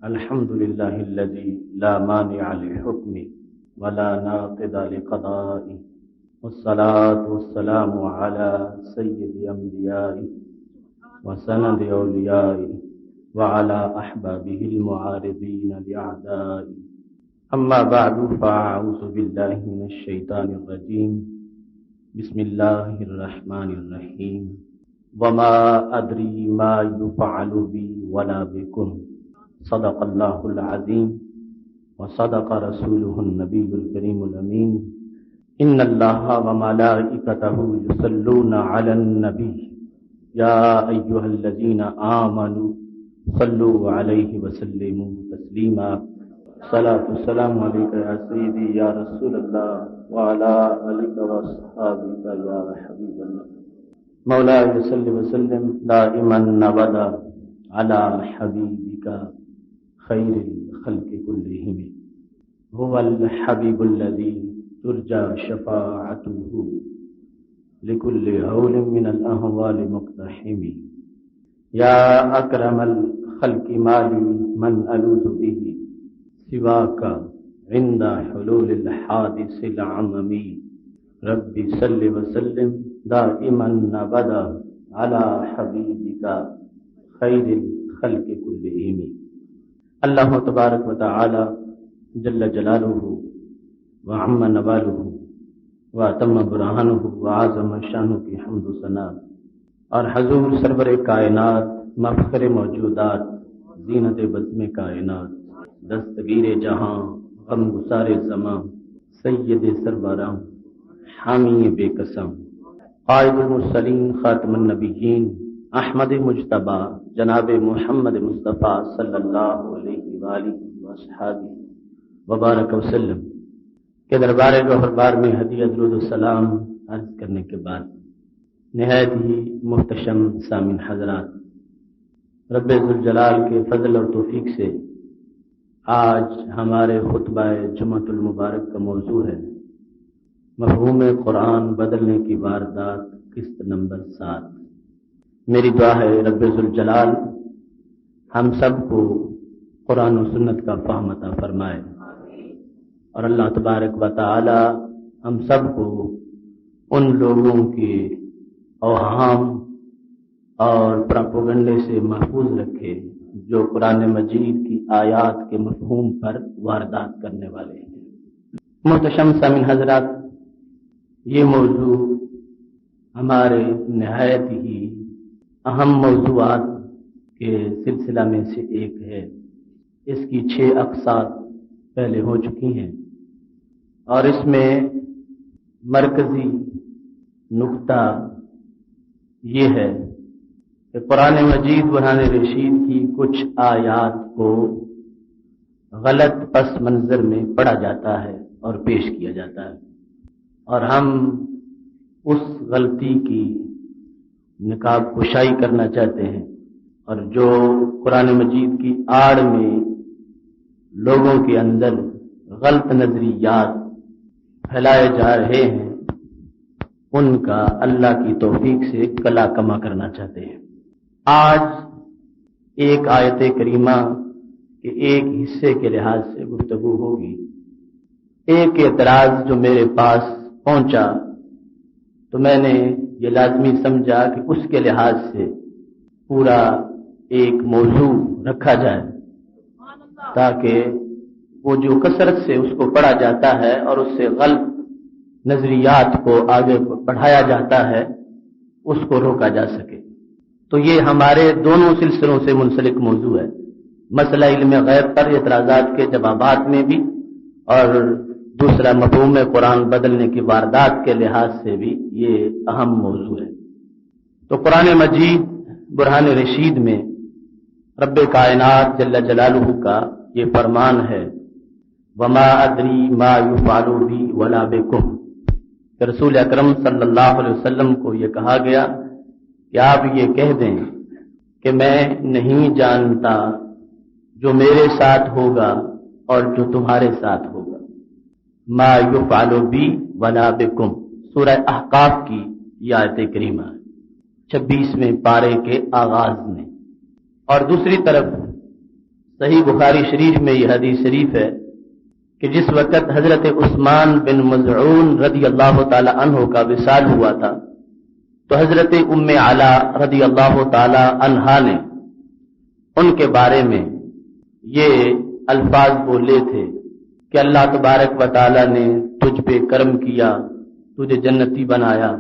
الحمد لله الذي لا مانع لحكمه ولا ناقض لقضائه، والصلاة والسلام على سيد أنبيائه وسند أوليائه وعلى أحبابه المعارضين لأعدائه. أما بعد، فأعوذ بالله من الشيطان الرجيم. بسم الله الرحمن الرحيم. وما أدري ما يفعل بي ولا بكم، صدق الله العظيم وصدق رسوله النبي الكريم الأمين. إن الله وملائكته يصلون على النبي يا أيها الذين آمنوا صلوا عليه وسلموا تسليما. صلاة والسلام عليك يا سيدي يا رسول الله وعلى آلك وأصحابك يا حبيب الله. مولاي صل وسلم دائما أبدا على حبيبك خير الخلق كلهم. هو الحبيب الذي ترجى شفاعته لكل هول من الأهوال مقتحم. يا أكرم الخلق مالي من ألوذ به سواك عند حلول الحادث العممي. ربي صل وسلم دائما أبدا على حبيبك خير الخلق كلهم. اللہ تبارک و تعالی جل جلالہ وعم نوالہ واتم برہانہ وعظم شانہ کی حمد و ثنا، اور حضور سرور کائنات مفخر موجودات زینت بزم کائنات دستگیر جہاں غم گسار زماں سید سربراں حامی بے قسم قائد المرسلین خاتم النبیین احمد مجتبی جناب محمد مصطفیٰ صلی اللہ علیہ وآلہ وصحبہ وبارک وسلم کے دربار گوہربار میں ہدیہ درود السلام عرض کرنے کے بعد، نہایت ہی محتشم سامعین حضرات، رب ذوالجلال کے فضل اور توفیق سے آج ہمارے خطبہ جمعۃ المبارک کا موضوع ہے مفہوم قرآن بدلنے کی واردات، قسط نمبر 7۔ میری دعا ہے رب ذوالجلال ہم سب کو قرآن و سنت کا فہم عطا فرمائے، اور اللہ تبارک و تعالی ہم سب کو ان لوگوں کے اوہام اور پراپوگنڈے سے محفوظ رکھے جو قرآن مجید کی آیات کے مفہوم پر واردات کرنے والے ہیں۔ محتشم سامعین حضرات، یہ موضوع ہمارے نہایت ہی اہم موضوعات کے سلسلہ میں سے ایک ہے۔ اس کی 6 اقساط پہلے ہو چکی ہیں، اور اس میں مرکزی نقطہ یہ ہے کہ قرآن مجید برہان رشید کی کچھ آیات کو غلط پس منظر میں پڑھا جاتا ہے اور پیش کیا جاتا ہے، اور ہم اس غلطی کی نقاب کشائی کرنا چاہتے ہیں، اور جو قرآن مجید کی آڑ میں لوگوں کے اندر غلط نظریات پھیلائے جا رہے ہیں ان کا اللہ کی توفیق سے کلا کما کرنا چاہتے ہیں۔ آج ایک آیت کریمہ کے ایک حصے کے لحاظ سے گفتگو ہوگی۔ ایک اعتراض جو میرے پاس پہنچا تو میں نے یہ لازمی سمجھا کہ اس کے لحاظ سے پورا ایک موضوع رکھا جائے، تاکہ وہ جو کثرت سے اس کو پڑھا جاتا ہے اور اس سے غلط نظریات کو آگے بڑھایا جاتا ہے اس کو روکا جا سکے۔ تو یہ ہمارے دونوں سلسلوں سے منسلک موضوع ہے، مسئلہ علم غیب پر اعتراضات کے جوابات میں بھی، اور دوسرا مفہوم قرآن بدلنے کی واردات کے لحاظ سے بھی یہ اہم موضوع ہے۔ تو قرآن مجید برہان رشید میں رب کائنات جل جلالہ کا یہ فرمان ہے وما ادری ما یفعل بی ولا بکم، کہ رسول اکرم صلی اللہ علیہ وسلم کو یہ کہا گیا کہ آپ یہ کہہ دیں کہ میں نہیں جانتا جو میرے ساتھ ہوگا اور جو تمہارے ساتھ ہوگا۔ ما یفعل بی ولا بکم، سورہ احقاف کی یہ آیت کریمہ 26ویں پارے کے آغاز میں۔ اور دوسری طرف صحیح بخاری شریف میں یہ حدیث شریف ہے کہ جس وقت حضرت عثمان بن مظعون رضی اللہ تعالی عنہ کا وصال ہوا تھا تو حضرت ام علا رضی اللہ تعالی عنہا نے ان کے بارے میں یہ الفاظ بولے تھے کہ اللہ تبارک و تعالی نے تجھ پہ کرم کیا، تجھے جنتی بنایا۔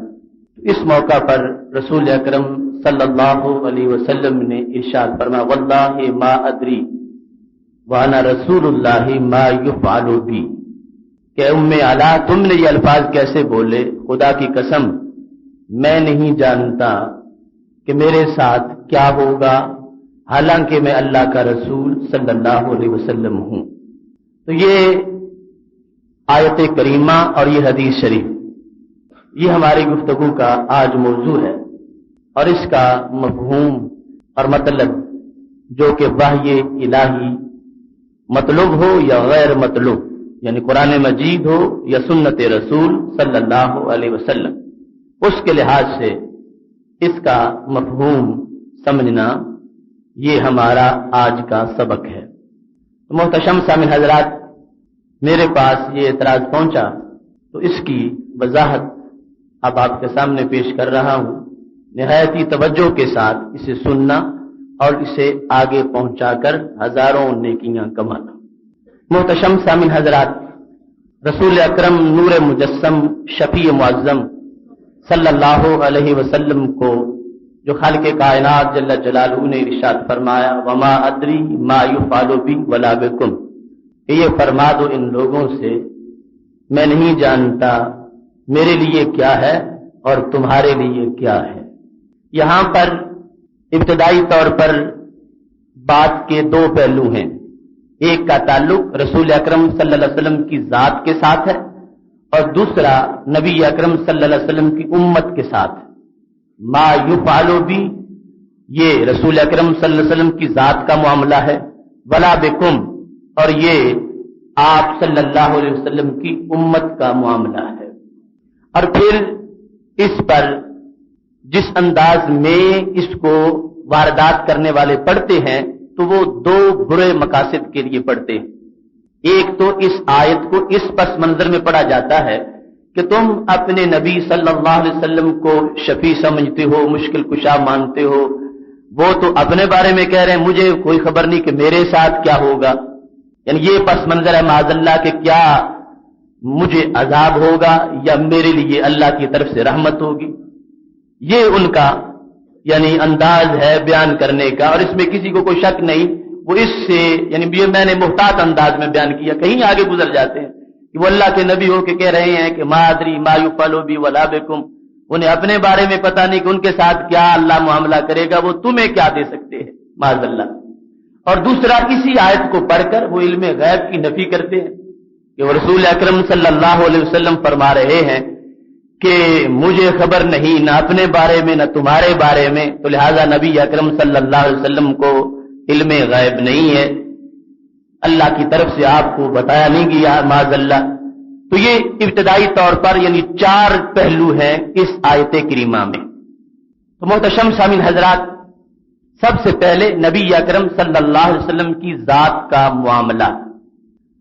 اس موقع پر رسول اکرم صلی اللہ علیہ وسلم نے ارشاد فرمایا واللہ ما ادری وانا رسول اللہ ما یفعل بی، کہ ام علا تم نے یہ الفاظ کیسے بولے؟ خدا کی قسم میں نہیں جانتا کہ میرے ساتھ کیا ہوگا، حالانکہ میں اللہ کا رسول صلی اللہ علیہ وسلم ہوں۔ تو یہ آیت کریمہ اور یہ حدیث شریف یہ ہماری گفتگو کا آج موضوع ہے، اور اس کا مفہوم اور مطلب جو کہ وحی الہی مطلوب ہو یا غیر مطلوب، یعنی قرآن مجید ہو یا سنت رسول صلی اللہ علیہ وسلم، اس کے لحاظ سے اس کا مفہوم سمجھنا یہ ہمارا آج کا سبق ہے۔ محتشم سامعین حضرات، میرے پاس یہ اعتراض پہنچا تو اس کی وضاحت اب آپ کے سامنے پیش کر رہا ہوں، نہایت ہی توجہ کے ساتھ اسے سننا اور اسے آگے پہنچا کر ہزاروں نیکیاں کمانا۔ محتشم سامعین حضرات، رسول اکرم نور مجسم شفیع معظم صلی اللہ علیہ وسلم کو جو خالق کائنات جل جلالہ نے ارشاد فرمایا وما ادری ما یفعل بی ولا بکم، کہ یہ فرما دو ان لوگوں سے میں نہیں جانتا میرے لیے کیا ہے اور تمہارے لیے کیا ہے۔ یہاں پر ابتدائی طور پر بات کے دو پہلو ہیں، ایک کا تعلق رسول اکرم صلی اللہ علیہ وسلم کی ذات کے ساتھ ہے اور دوسرا نبی اکرم صلی اللہ علیہ وسلم کی امت کے ساتھ ہے۔ ما یفعل بی یہ رسول اکرم صلی اللہ علیہ وسلم کی ذات کا معاملہ ہے، ولا بکم اور یہ آپ صلی اللہ علیہ وسلم کی امت کا معاملہ ہے۔ اور پھر اس پر جس انداز میں اس کو واردات کرنے والے پڑھتے ہیں تو وہ دو برے مقاصد کے لیے پڑھتے ہیں۔ ایک تو اس آیت کو اس پس منظر میں پڑھا جاتا ہے کہ تم اپنے نبی صلی اللہ علیہ وسلم کو شفیع سمجھتے ہو، مشکل کشا مانتے ہو، وہ تو اپنے بارے میں کہہ رہے ہیں مجھے کوئی خبر نہیں کہ میرے ساتھ کیا ہوگا، یعنی یہ پس منظر ہے معاذ اللہ کہ کیا مجھے عذاب ہوگا یا میرے لیے اللہ کی طرف سے رحمت ہوگی۔ یہ ان کا یعنی انداز ہے بیان کرنے کا، اور اس میں کسی کو کوئی شک نہیں، وہ اس سے یعنی یہ میں نے محتاط انداز میں بیان کیا، کہیں آگے گزر جاتے ہیں کہ وہ اللہ کے نبی ہو کے کہہ رہے ہیں کہ ما ادری ما یفعل بی ولا بکم، انہیں اپنے بارے میں پتہ نہیں کہ ان کے ساتھ کیا اللہ معاملہ کرے گا، وہ تمہیں کیا دے سکتے ہیں معاذ اللہ۔ اور دوسرا اسی آیت کو پڑھ کر وہ علم غیب کی نفی کرتے ہیں کہ وہ رسول اکرم صلی اللہ علیہ وسلم فرما رہے ہیں کہ مجھے خبر نہیں نہ اپنے بارے میں نہ تمہارے بارے میں، تو لہذا نبی اکرم صلی اللہ علیہ وسلم کو علم غیب نہیں ہے، اللہ کی طرف سے آپ کو بتایا نہیں گیا معاذ اللہ۔ تو یہ ابتدائی طور پر یعنی چار پہلو ہیں اس آیت کریمہ میں۔ تو محتشم سامعین حضرات، سب سے پہلے نبی اکرم صلی اللہ علیہ وسلم کی ذات کا معاملہ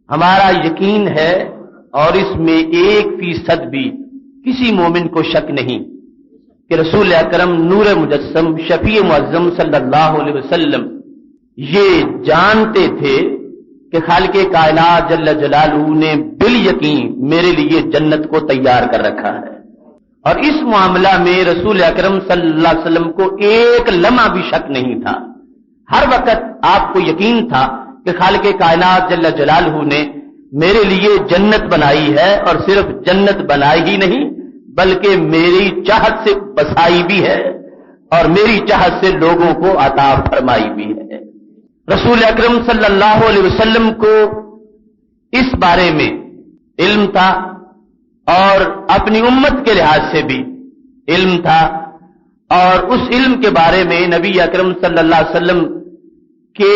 ہمارا یقین ہے، اور اس میں 1% بھی کسی مومن کو شک نہیں کہ رسول اکرم نور مجسم شفیع معظم صلی اللہ علیہ وسلم یہ جانتے تھے کہ خالق کائنات جل جلالہ نے بالیقین میرے لیے جنت کو تیار کر رکھا ہے، اور اس معاملہ میں رسول اکرم صلی اللہ علیہ وسلم کو ایک لمحہ بھی شک نہیں تھا۔ ہر وقت آپ کو یقین تھا کہ خالق کائنات جل جلالہ نے میرے لیے جنت بنائی ہے، اور صرف جنت بنائی ہی نہیں بلکہ میری چاہت سے بسائی بھی ہے اور میری چاہت سے لوگوں کو عطا فرمائی بھی ہے۔ رسول اکرم صلی اللہ علیہ وسلم کو اس بارے میں علم تھا، اور اپنی امت کے لحاظ سے بھی علم تھا، اور اس علم کے بارے میں نبی اکرم صلی اللہ علیہ وسلم کے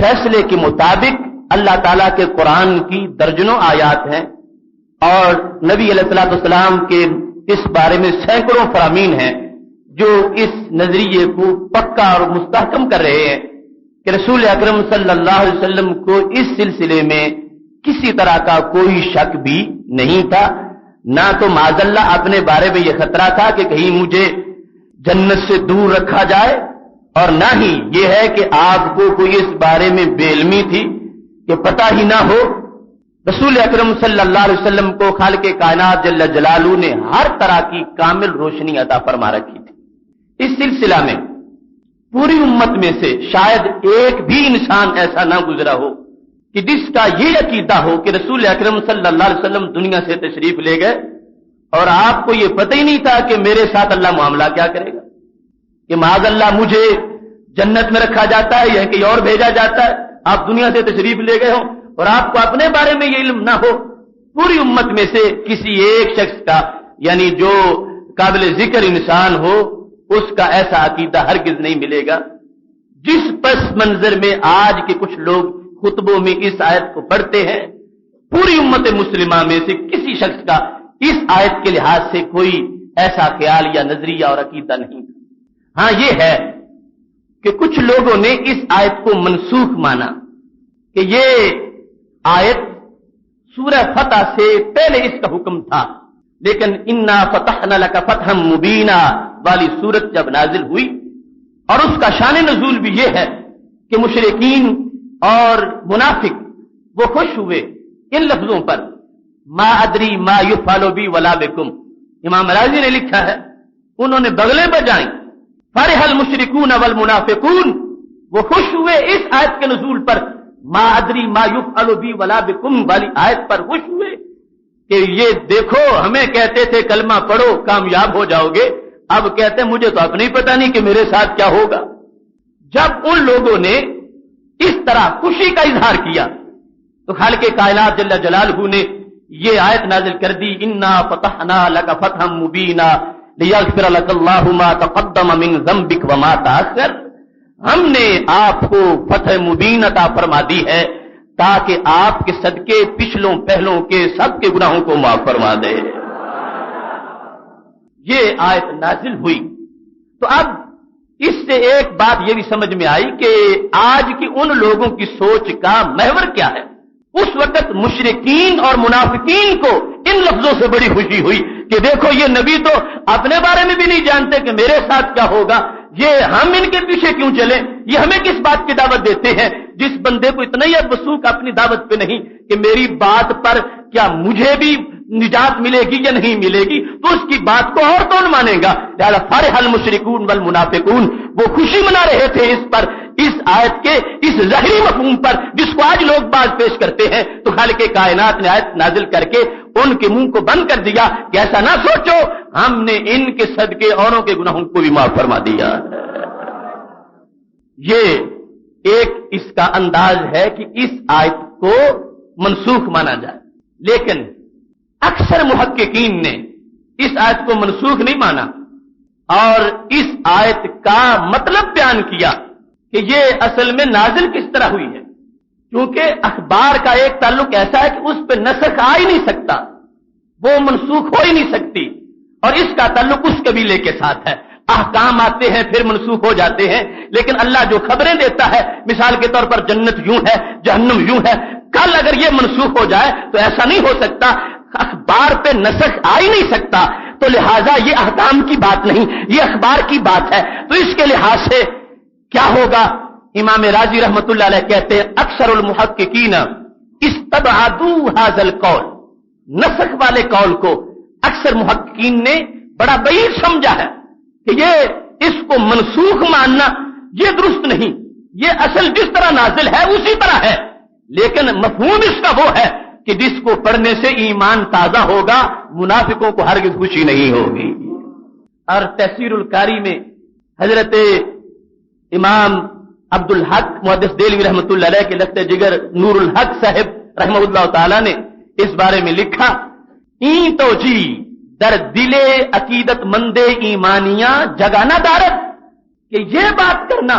فیصلے کے مطابق اللہ تعالیٰ کے قرآن کی درجنوں آیات ہیں، اور نبی علیہ الصلوۃ والسلام کے اس بارے میں سینکڑوں فرامین ہیں جو اس نظریے کو پکا اور مستحکم کر رہے ہیں کہ رسول اکرم صلی اللہ علیہ وسلم کو اس سلسلے میں کسی طرح کا کوئی شک بھی نہیں تھا، نہ تو معاذ اللہ اپنے بارے میں یہ خطرہ تھا کہ کہیں مجھے جنت سے دور رکھا جائے، اور نہ ہی یہ ہے کہ آپ کو کوئی اس بارے میں بے علمی تھی کہ پتہ ہی نہ ہو۔ رسول اکرم صلی اللہ علیہ وسلم کو خالق کائنات جل جلالہ نے ہر طرح کی کامل روشنی عطا فرما رکھی تھی۔ اس سلسلہ میں پوری امت میں سے شاید ایک بھی انسان ایسا نہ گزرا ہو کہ جس کا یہ عقیدہ ہو کہ رسول اکرم صلی اللہ علیہ وسلم دنیا سے تشریف لے گئے اور آپ کو یہ پتہ ہی نہیں تھا کہ میرے ساتھ اللہ معاملہ کیا کرے گا، کہ معاذ اللہ مجھے جنت میں رکھا جاتا ہے یا کہیں اور بھیجا جاتا ہے، آپ دنیا سے تشریف لے گئے ہوں اور آپ کو اپنے بارے میں یہ علم نہ ہو۔ پوری امت میں سے کسی ایک شخص کا، یعنی جو قابل ذکر انسان ہو، اس کا ایسا عقیدہ ہرگز نہیں ملے گا۔ جس پس منظر میں آج کے کچھ لوگ خطبوں میں اس آیت کو پڑھتے ہیں، پوری امت مسلمہ میں سے کسی شخص کا اس آیت کے لحاظ سے کوئی ایسا خیال یا نظریہ اور عقیدہ نہیں۔ ہاں یہ ہے کہ کچھ لوگوں نے اس آیت کو منسوخ مانا کہ یہ آیت سورہ فتح سے پہلے اس کا حکم تھا، لیکن انا فتحنا لک فتحا مبینا والی سورت جب نازل ہوئی، اور اس کا شان نزول بھی یہ ہے کہ مشرکین اور منافق وہ خوش ہوئے ان لفظوں پر، ما ادری ما یفعل بی ولا بکم۔ امام راضی نے لکھا ہے انہوں نے بغلیں بجائیں، فرح المشرکون والمنافقون، وہ خوش ہوئے اس آیت کے نزول پر، ما ادری ما یفعل بی ولا بکم والی آیت پر خوش ہوئے کہ یہ دیکھو ہمیں کہتے تھے کلمہ پڑھو کامیاب ہو جاؤ گے، اب کہتے ہیں مجھے تو اپنے ہی پتہ نہیں کہ میرے ساتھ کیا ہوگا۔ جب ان لوگوں نے اس طرح خوشی کا اظہار کیا تو خالق کائنات جل جلالہ نے یہ آیت نازل کر دی، انا فتحنا لک فتحا مبینا لیغفر لک اللہ ما تقدم من ذنبک وما تأخر۔ ہم نے آپ کو فتح مبین عطا فرما دی ہے تاکہ آپ کے صدقے پچھلوں پہلوں کے سب کے گناہوں کو معاف فرما دے۔ یہ آیت نازل ہوئی تو اب اس سے ایک بات یہ بھی سمجھ میں آئی کہ آج کی ان لوگوں کی سوچ کا محور کیا ہے۔ اس وقت مشرکین اور منافقین کو ان لفظوں سے بڑی خوشی ہوئی کہ دیکھو یہ نبی تو اپنے بارے میں بھی نہیں جانتے کہ میرے ساتھ کیا ہوگا، یہ ہم ان کے پیچھے کیوں چلیں، یہ ہمیں کس بات کی دعوت دیتے ہیں۔ جس بندے کو اتنا ہی وثوق اپنی دعوت پہ نہیں کہ میری بات پر کیا مجھے بھی نجات ملے گی یا نہیں ملے گی، تو اس کی بات کو اور کون مانے گا۔ لہذا فرح المشرکون والمنافقون، وہ خوشی منا رہے تھے اس پر، اس آیت کے اس ظاہری مفہوم پر جس کو آج لوگ بات پیش کرتے ہیں۔ تو خالق کائنات نے آیت نازل کر کے ان کے منہ کو بند کر دیا کہ ایسا نہ سوچو، ہم نے ان کے صدقے اوروں کے گناہوں کو بھی معاف فرما دیا۔ یہ ایک اس کا انداز ہے کہ اس آیت کو منسوخ مانا جائے، لیکن اکثر محققین نے اس آیت کو منسوخ نہیں مانا اور اس آیت کا مطلب بیان کیا کہ یہ اصل میں نازل کس طرح ہوئی ہے، کیونکہ اخبار کا ایک تعلق ایسا ہے کہ اس پہ نسخ آ ہی نہیں سکتا، وہ منسوخ ہو ہی نہیں سکتی، اور اس کا تعلق اس قبیلے کے ساتھ ہے۔ احکام آتے ہیں پھر منسوخ ہو جاتے ہیں، لیکن اللہ جو خبریں دیتا ہے، مثال کے طور پر جنت یوں ہے جہنم یوں ہے، کل اگر یہ منسوخ ہو جائے تو ایسا نہیں ہو سکتا، اخبار پہ نسخ آ ہی نہیں سکتا، تو لہذا یہ احکام کی بات نہیں، یہ اخبار کی بات ہے۔ تو اس کے لحاظ سے کیا ہوگا؟ امام راضی رحمت اللہ علیہ کہتے ہیں اکثر المحققین استبعدوا هذا القول، نسخ والے قول کو اکثر محققین نے بڑا بعید سمجھا ہے کہ یہ اس کو منسوخ ماننا یہ درست نہیں، یہ اصل جس طرح نازل ہے اسی طرح ہے، لیکن مفہوم اس کا وہ ہے کہ جس کو پڑھنے سے ایمان تازہ ہوگا، منافقوں کو ہرگز خوشی نہیں ہوگی۔ اور تفسیر القاری میں حضرت امام عبد الحق محدث دہلوی رحمۃ اللہ علیہ کے لخت جگر نور الحق صاحب رحمہ اللہ تعالی نے اس بارے میں لکھا، این تو جی در دل عقیدت مند ایمانیاں جگانا دارت، کہ یہ بات کرنا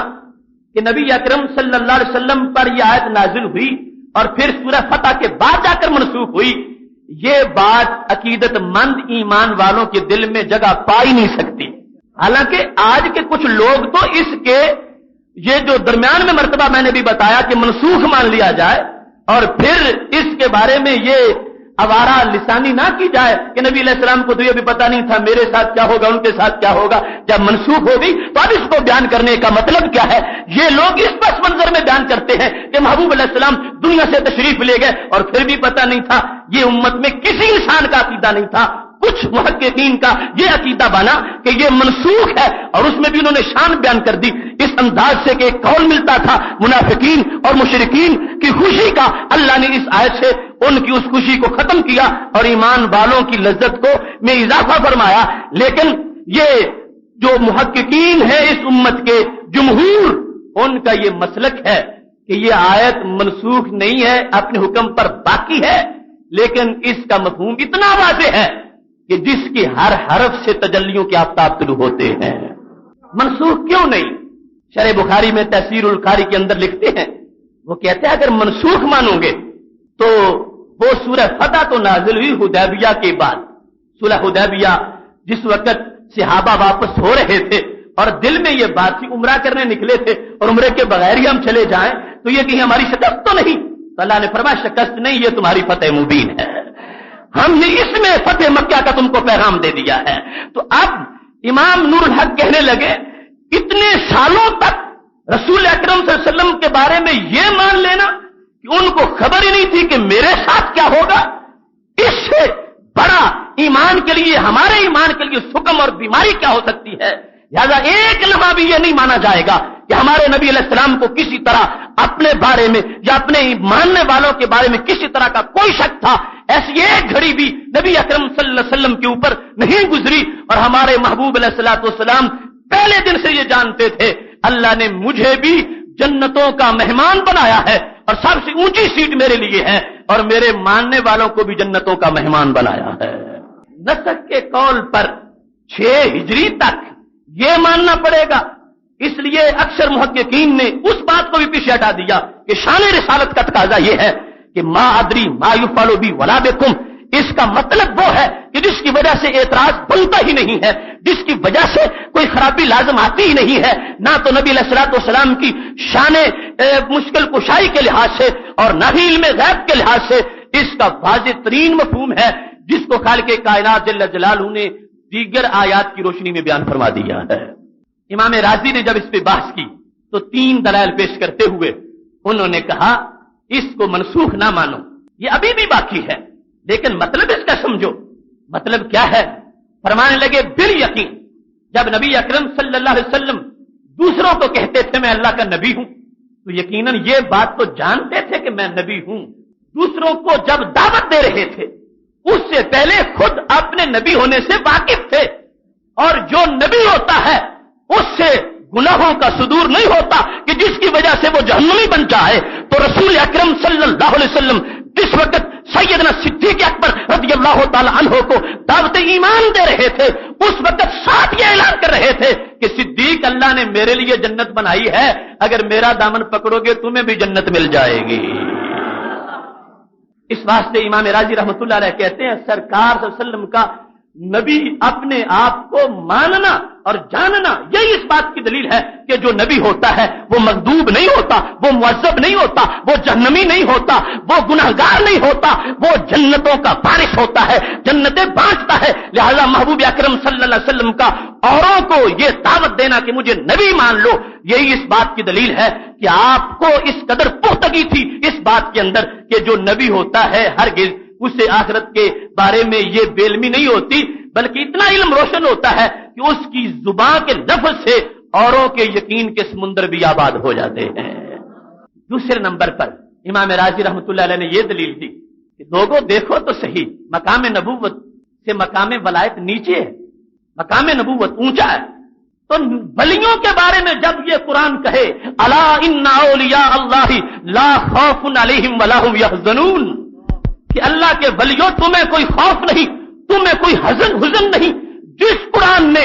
کہ نبی اکرم صلی اللہ علیہ وسلم پر یہ آیت نازل ہوئی اور پھر سورہ فتح کے بعد جا کر منسوخ ہوئی، یہ بات عقیدت مند ایمان والوں کے دل میں جگہ پا ہی نہیں سکتی۔ حالانکہ آج کے کچھ لوگ تو اس کے یہ جو درمیان میں مرتبہ میں نے بھی بتایا کہ منسوخ مان لیا جائے اور پھر اس کے بارے میں یہ آوارہ لسانی نہ کی جائے کہ نبی علیہ السلام کو تو یہ بھی پتا نہیں تھا میرے ساتھ کیا ہوگا ان کے ساتھ کیا ہوگا، جب منسوخ ہو گئی تو اب اس کو بیان کرنے کا مطلب کیا ہے؟ یہ لوگ اس پس منظر میں بیان کرتے ہیں کہ محبوب علیہ السلام دنیا سے تشریف لے گئے اور پھر بھی پتا نہیں تھا، یہ امت میں کسی انسان کا عقیدہ نہیں تھا، کچھ محققین کا یہ عقیدہ بنا کہ یہ منسوخ ہے اور اس میں بھی انہوں نے شان بیان کر دی اس انداز سے کہ ایک قول ملتا تھا منافقین اور مشرکین کی خوشی کا، اللہ نے اس آیت سے ان کی اس خوشی کو ختم کیا اور ایمان والوں کی لذت کو میں اضافہ فرمایا۔ لیکن یہ جو محققین ہیں اس امت کے جمہور، ان کا یہ مسلک ہے کہ یہ آیت منسوخ نہیں ہے، اپنے حکم پر باقی ہے، لیکن اس کا مفہوم اتنا واضح ہے کہ جس کی ہر حرف سے تجلیوں کے آفتاب طلوع ہوتے ہیں۔ منسوخ کیوں نہیں؟ شرح بخاری میں تفسیر القاری کے اندر لکھتے ہیں، وہ کہتے ہیں اگر منسوخ مانو گے تو وہ سورہ فتح تو نازل ہوئی حدیبیہ کے بعد، صلح حدیبیہ جس وقت صحابہ واپس ہو رہے تھے اور دل میں یہ بات تھی عمرہ کرنے نکلے تھے اور عمرے کے بغیر ہی ہم چلے جائیں تو یہ کہیں ہماری شکست تو نہیں؟ تو اللہ نے فرمایا شکست نہیں، یہ تمہاری فتح مبین ہے، ہم نے اس میں فتح مکہ کا تم کو پیغام دے دیا ہے۔ تو اب امام نور الحق کہنے لگے اتنے سالوں تک رسول اکرم صلی اللہ علیہ وسلم کے بارے میں یہ مان لینا کہ ان کو خبر ہی نہیں تھی کہ میرے ساتھ کیا ہوگا، اس سے بڑا ایمان کے لیے، ہمارے ایمان کے لیے سکم اور بیماری کیا ہو سکتی ہے؟ لہذا ایک لمحہ بھی یہ نہیں مانا جائے گا کہ ہمارے نبی علیہ السلام کو کسی طرح اپنے بارے میں یا اپنے ماننے والوں کے بارے میں کسی طرح کا کوئی شک تھا، ایسی ایک گھڑی بھی نبی اکرم صلی اللہ علیہ وسلم کے اوپر نہیں گزری۔ اور ہمارے محبوب علیہ الصلوۃ والسلام پہلے دن سے یہ جانتے تھے اللہ نے مجھے بھی جنتوں کا مہمان بنایا ہے اور سب سے اونچی سیٹ میرے لیے ہے اور میرے ماننے والوں کو بھی جنتوں کا مہمان بنایا ہے۔ نسک کے قول پر 6 ہجری تک یہ ماننا پڑے گا، اس لیے اکثر محققین نے اس بات کو بھی پیچھے ہٹا دیا کہ شان رسالت کا تقاضا یہ ہے کہ ما ادری ما یفعل بی ولا بکم، اس کا مطلب وہ ہے کہ جس کی وجہ سے اعتراض بنتا ہی نہیں ہے، جس کی وجہ سے کوئی خرابی لازم آتی ہی نہیں ہے، نہ تو نبی علیہ الصلوۃ والسلام کی شان مشکل کشائی کے لحاظ سے اور نہ ہی علم غیب کے لحاظ سے اس کا واضح ترین مفہوم ہے جس کو خالق کائنات جل جلالہ نے دیگر آیات کی روشنی میں بیان فرما دیا ہے۔ امام رازی نے جب اس پہ بحث کی تو 3 دلائل پیش کرتے ہوئے انہوں نے کہا اس کو منسوخ نہ مانو، یہ ابھی بھی باقی ہے، لیکن مطلب اس کا سمجھو۔ مطلب کیا ہے؟ فرمانے لگے بالیقین جب نبی اکرم صلی اللہ علیہ وسلم دوسروں کو کہتے تھے میں اللہ کا نبی ہوں تو یقیناً یہ بات تو جانتے تھے کہ میں نبی ہوں، دوسروں کو جب دعوت دے رہے تھے اس سے پہلے خود اپنے نبی ہونے سے واقف تھے، اور جو نبی ہوتا ہے اس سے گناہوں کا صدور نہیں ہوتا کہ جس کی وجہ سے وہ جہنمی بن جائے۔ تو رسول اکرم صلی اللہ علیہ وسلم جس وقت سیدنا صدیق اکبر رضی اللہ تعالی عنہ کو دعوت ایمان دے رہے تھے اس وقت ساتھ یہ اعلان کر رہے تھے کہ صدیق اللہ نے میرے لیے جنت بنائی ہے، اگر میرا دامن پکڑو گے تمہیں بھی جنت مل جائے گی۔ اس واسطے امام راضی رحمۃ اللہ علیہ کہتے ہیں سرکار صلی اللہ علیہ وسلم کا نبی اپنے آپ کو ماننا اور جاننا یہی اس بات کی دلیل ہے کہ جو نبی ہوتا ہے وہ مغضوب نہیں ہوتا، وہ معذب نہیں ہوتا، وہ جہنمی نہیں ہوتا، وہ گناہگار نہیں ہوتا، وہ جنتوں کا وارث ہوتا ہے، جنتیں بانٹتا ہے۔ لہذا محبوب اکرم صلی اللہ علیہ وسلم کا اوروں کو یہ دعوت دینا کہ مجھے نبی مان لو، یہی اس بات کی دلیل ہے کہ آپ کو اس قدر پختگی تھی اس بات کے اندر کہ جو نبی ہوتا ہے ہرگز اس سے آخرت کے بارے میں یہ بے علمی نہیں ہوتی، بلکہ اتنا علم روشن ہوتا ہے کہ اس کی زبان کے لفظ سے اوروں کے یقین کے سمندر بھی آباد ہو جاتے ہیں۔ دوسرے نمبر پر امام راضی رحمۃ اللہ علیہ نے یہ دلیل دی کہ لوگوں دیکھو تو صحیح، مقام نبوت سے مقام ولایت نیچے ہے، مقام نبوت اونچا ہے، تو ولیوں کے بارے میں جب یہ قرآن کہے الا ان اولیاء اللہ لا خوف علیہم ولا هم یحزنون، کہ اللہ کے ولیوں تمہیں کوئی خوف نہیں، تمہیں کوئی حزن نہیں، جس قرآن نے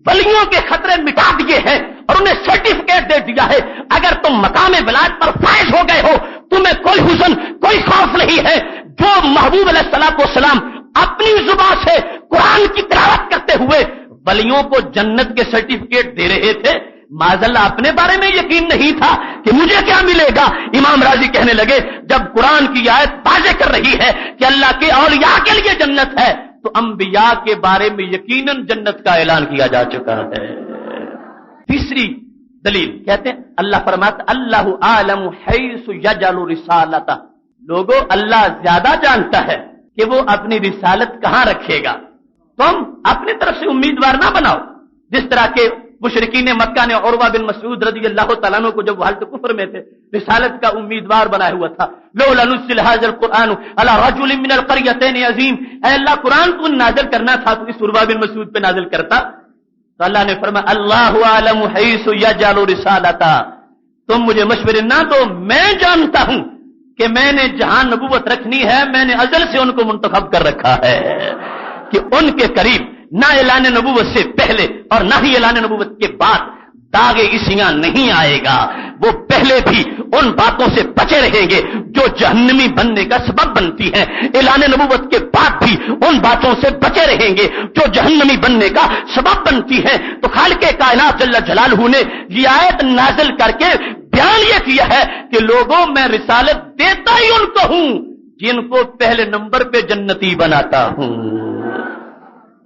ولیوں کے خطرے مٹا دیے ہیں اور انہیں سرٹیفکیٹ دے دیا ہے اگر تم مقام ولایت پر فائز ہو گئے ہو تمہیں کوئی حزن کوئی خوف نہیں ہے۔ جو محبوب علیہ الصلوۃ والسلام اپنی زبان سے قرآن کی تلاوت کرتے ہوئے ولیوں کو جنت کے سرٹیفکیٹ دے رہے تھے، معذاللہ اپنے بارے میں یقین نہیں تھا کہ مجھے کیا ملے گا؟ امام راضی کہنے لگے جب قرآن کی آیت واضح کر رہی ہے کہ اللہ کے اولیاء کے لیے جنت ہے تو انبیاء کے بارے میں یقیناً جنت کا اعلان کیا جا چکا ہے۔ تیسری دلیل کہتے ہیں اللہ فرماتا اللہ عالم حیث یجعل رسالتہ، لوگوں اللہ زیادہ جانتا ہے کہ وہ اپنی رسالت کہاں رکھے گا، تم اپنی طرف سے امیدوار نہ بناؤ۔ جس طرح کے مشرکین مکہ نے عروہ بن مسعود رضی اللہ تعالیٰ عنہ کو جب وہ حالت کفر میں تھے رسالت کا امیدوار بنایا ہوا تھا، لولا نزل هذا القرآن على رجل من القريتين عظیم، اے اللہ قرآن کو نازل کرنا تھا تو اس عروہ بن مسعود پہ نازل کرتا۔ تو اللہ نے فرمایا اللہ عالم حیث یجعل رسالتہ، تم مجھے مشورے نہ دو، میں جانتا ہوں کہ میں نے جہاں نبوت رکھنی ہے میں نے ازل سے ان کو منتخب کر رکھا ہے کہ ان کے قریب نہ اعلان نبوت سے پہلے اور نہ ہی اعلان نبوت کے بعد داغ عیسیاں نہیں آئے گا، وہ پہلے بھی ان باتوں سے بچے رہیں گے جو جہنمی بننے کا سبب بنتی ہیں، اعلان نبوت کے بعد بھی ان باتوں سے بچے رہیں گے جو جہنمی بننے کا سبب بنتی ہیں۔ تو خالق کائنات جل جلالہ نے یہ آیت نازل کر کے بیان یہ کیا ہے کہ لوگوں میں رسالت دیتا ہی ان کو ہوں جن کو پہلے نمبر پہ جنتی بناتا ہوں۔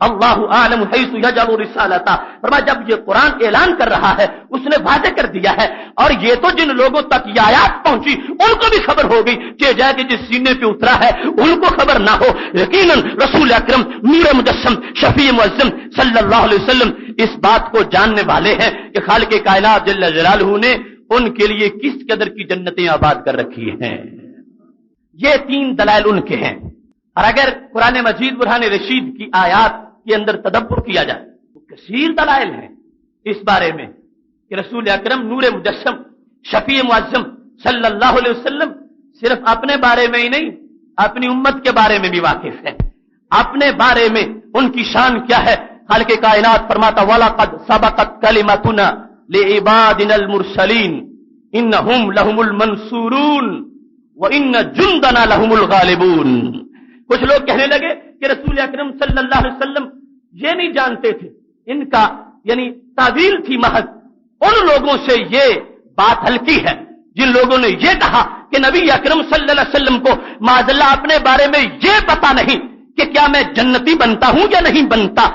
اللہ عالم حیث یجعل رسالتہ، فرمایا جب یہ قرآن اعلان کر رہا ہے اس نے واضح کر دیا ہے، اور یہ تو جن لوگوں تک یہ آیات پہنچی ان کو بھی خبر ہو گئی کہ جائے کہ جس سینے پہ اترا ہے ان کو خبر نہ ہو، یقیناً رسول اکرم نور مجسم شفیع معظم صلی اللہ علیہ وسلم اس بات کو جاننے والے ہیں کہ خالق کائنات جل جلالہ نے ان کے لیے کس قدر کی جنتیں آباد کر رکھی ہیں۔ یہ تین دلائل ان کے ہیں، اور اگر قرآن مجید برہان رشید کی آیات کے اندر تدبر کیا جائے تو کثیر دلائل ہیں اس بارے میں کہ رسول اکرم نور مجسم شفیع معظم صلی اللہ علیہ وسلم صرف اپنے بارے میں ہی نہیں اپنی امت کے بارے میں بھی واقف ہے۔ اپنے بارے میں ان کی شان کیا ہے؟ خالق کائنات فرماتا وَلَقَدْ سَبَقَتْ كَلِمَتُنَا لِعِبَادِنَا الْمُرْسَلِينَ إِنَّهُمْ لَهُمُ الْمَنْصُورُونَ وَإِنَّ جُنْدَنَا لَهُمُ الْغَالِبُونَ۔ کچھ لوگ کہنے لگے کہ رسول اکرم صلی اللہ علیہ وسلم یہ نہیں جانتے تھے، ان کا یعنی تعویل تھی محض۔ ان لوگوں سے یہ بات ہلکی ہے جن لوگوں نے یہ کہا کہ نبی اکرم صلی اللہ علیہ وسلم کو معاذاللہ اپنے بارے میں یہ پتا نہیں کہ کیا میں جنتی بنتا ہوں یا نہیں بنتا۔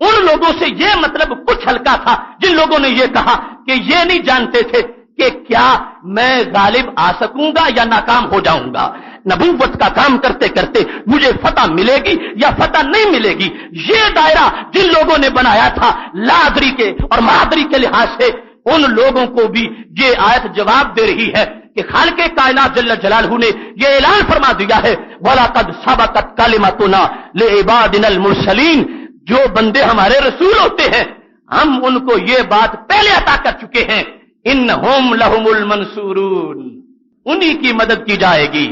ان لوگوں سے یہ مطلب کچھ ہلکا تھا جن لوگوں نے یہ کہا کہ یہ نہیں جانتے تھے کہ کیا میں غالب آ سکوں گا یا ناکام ہو جاؤں گا، نبوت کا کام کرتے کرتے مجھے فتح ملے گی یا فتح نہیں ملے گی۔ یہ دائرہ جن لوگوں نے بنایا تھا لادری کے اور مہادری کے لحاظ سے ان لوگوں کو بھی یہ آیت جواب دے رہی ہے کہ خالق کائنات جل جلالہ نے یہ اعلان فرما دیا ہے وَلَقَدْ سَبَقَتْ كَلِمَتُنَا لِعِبَادِنَا الْمُرْسَلِينَ، جو بندے ہمارے رسول ہوتے ہیں ہم ان کو یہ بات پہلے عطا کر چکے ہیں اِنَّهُمْ لَهُمُ الْمَنْصُورُونَ، انہی کی مدد کی جائے گی،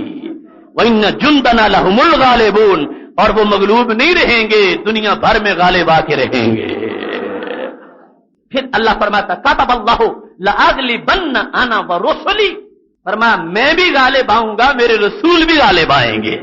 وَإِنَّ جُنْدَنَا لَهُمُ الْغَالِبُونَ، اور وہ مغلوب نہیں رہیں گے، دنیا بھر میں غالب آ کے رہیں گے۔ پھر اللہ فرماتا کتب اللہ لأغلبن انا ورسلی، فرمایا میں بھی غالب آؤں گا، میرے رسول بھی غالب آئیں گے۔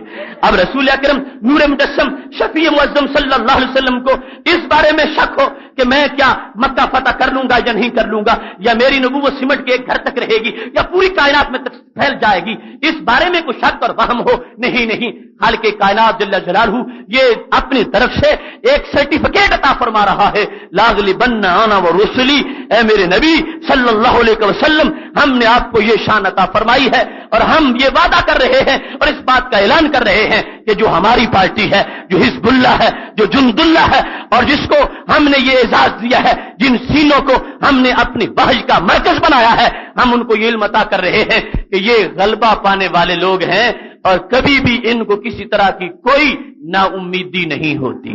اب رسول اکرم نور مجسم شفیع معظم صلی اللہ علیہ وسلم کو اس بارے میں شک ہو کہ میں کیا مکہ فتح کر لوں گا یا نہیں کر لوں گا، یا میری نبوت سمٹ کے ایک گھر تک رہے گی یا پوری کائنات میں تک پھیل جائے گی، اس بارے میں کوئی شک اور وہم ہو، نہیں، خالق کائنات جل جلالہ یہ اپنی طرف سے ایک سرٹیفکیٹ عطا فرما رہا ہے لاغلبن انا ورسلی، اے میرے نبی صلی اللہ علیہ وسلم ہم نے آپ کو یہ شان عطا فرمائی ہے، اور ہم یہ وعدہ کر رہے ہیں اور اس بات کا اعلان کر رہے ہیں کہ جو ہماری پارٹی ہے، جو حزب اللہ ہے، جو جند اللہ ہے، اور جس کو ہم نے یہ اعزاز دیا ہے، جن سینوں کو ہم نے اپنی بہج کا مرکز بنایا ہے، ہم ان کو یہ علم عطا کر رہے ہیں کہ یہ غلبہ پانے والے لوگ ہیں اور کبھی بھی ان کو کسی طرح کی کوئی نا امیدی نہیں ہوتی۔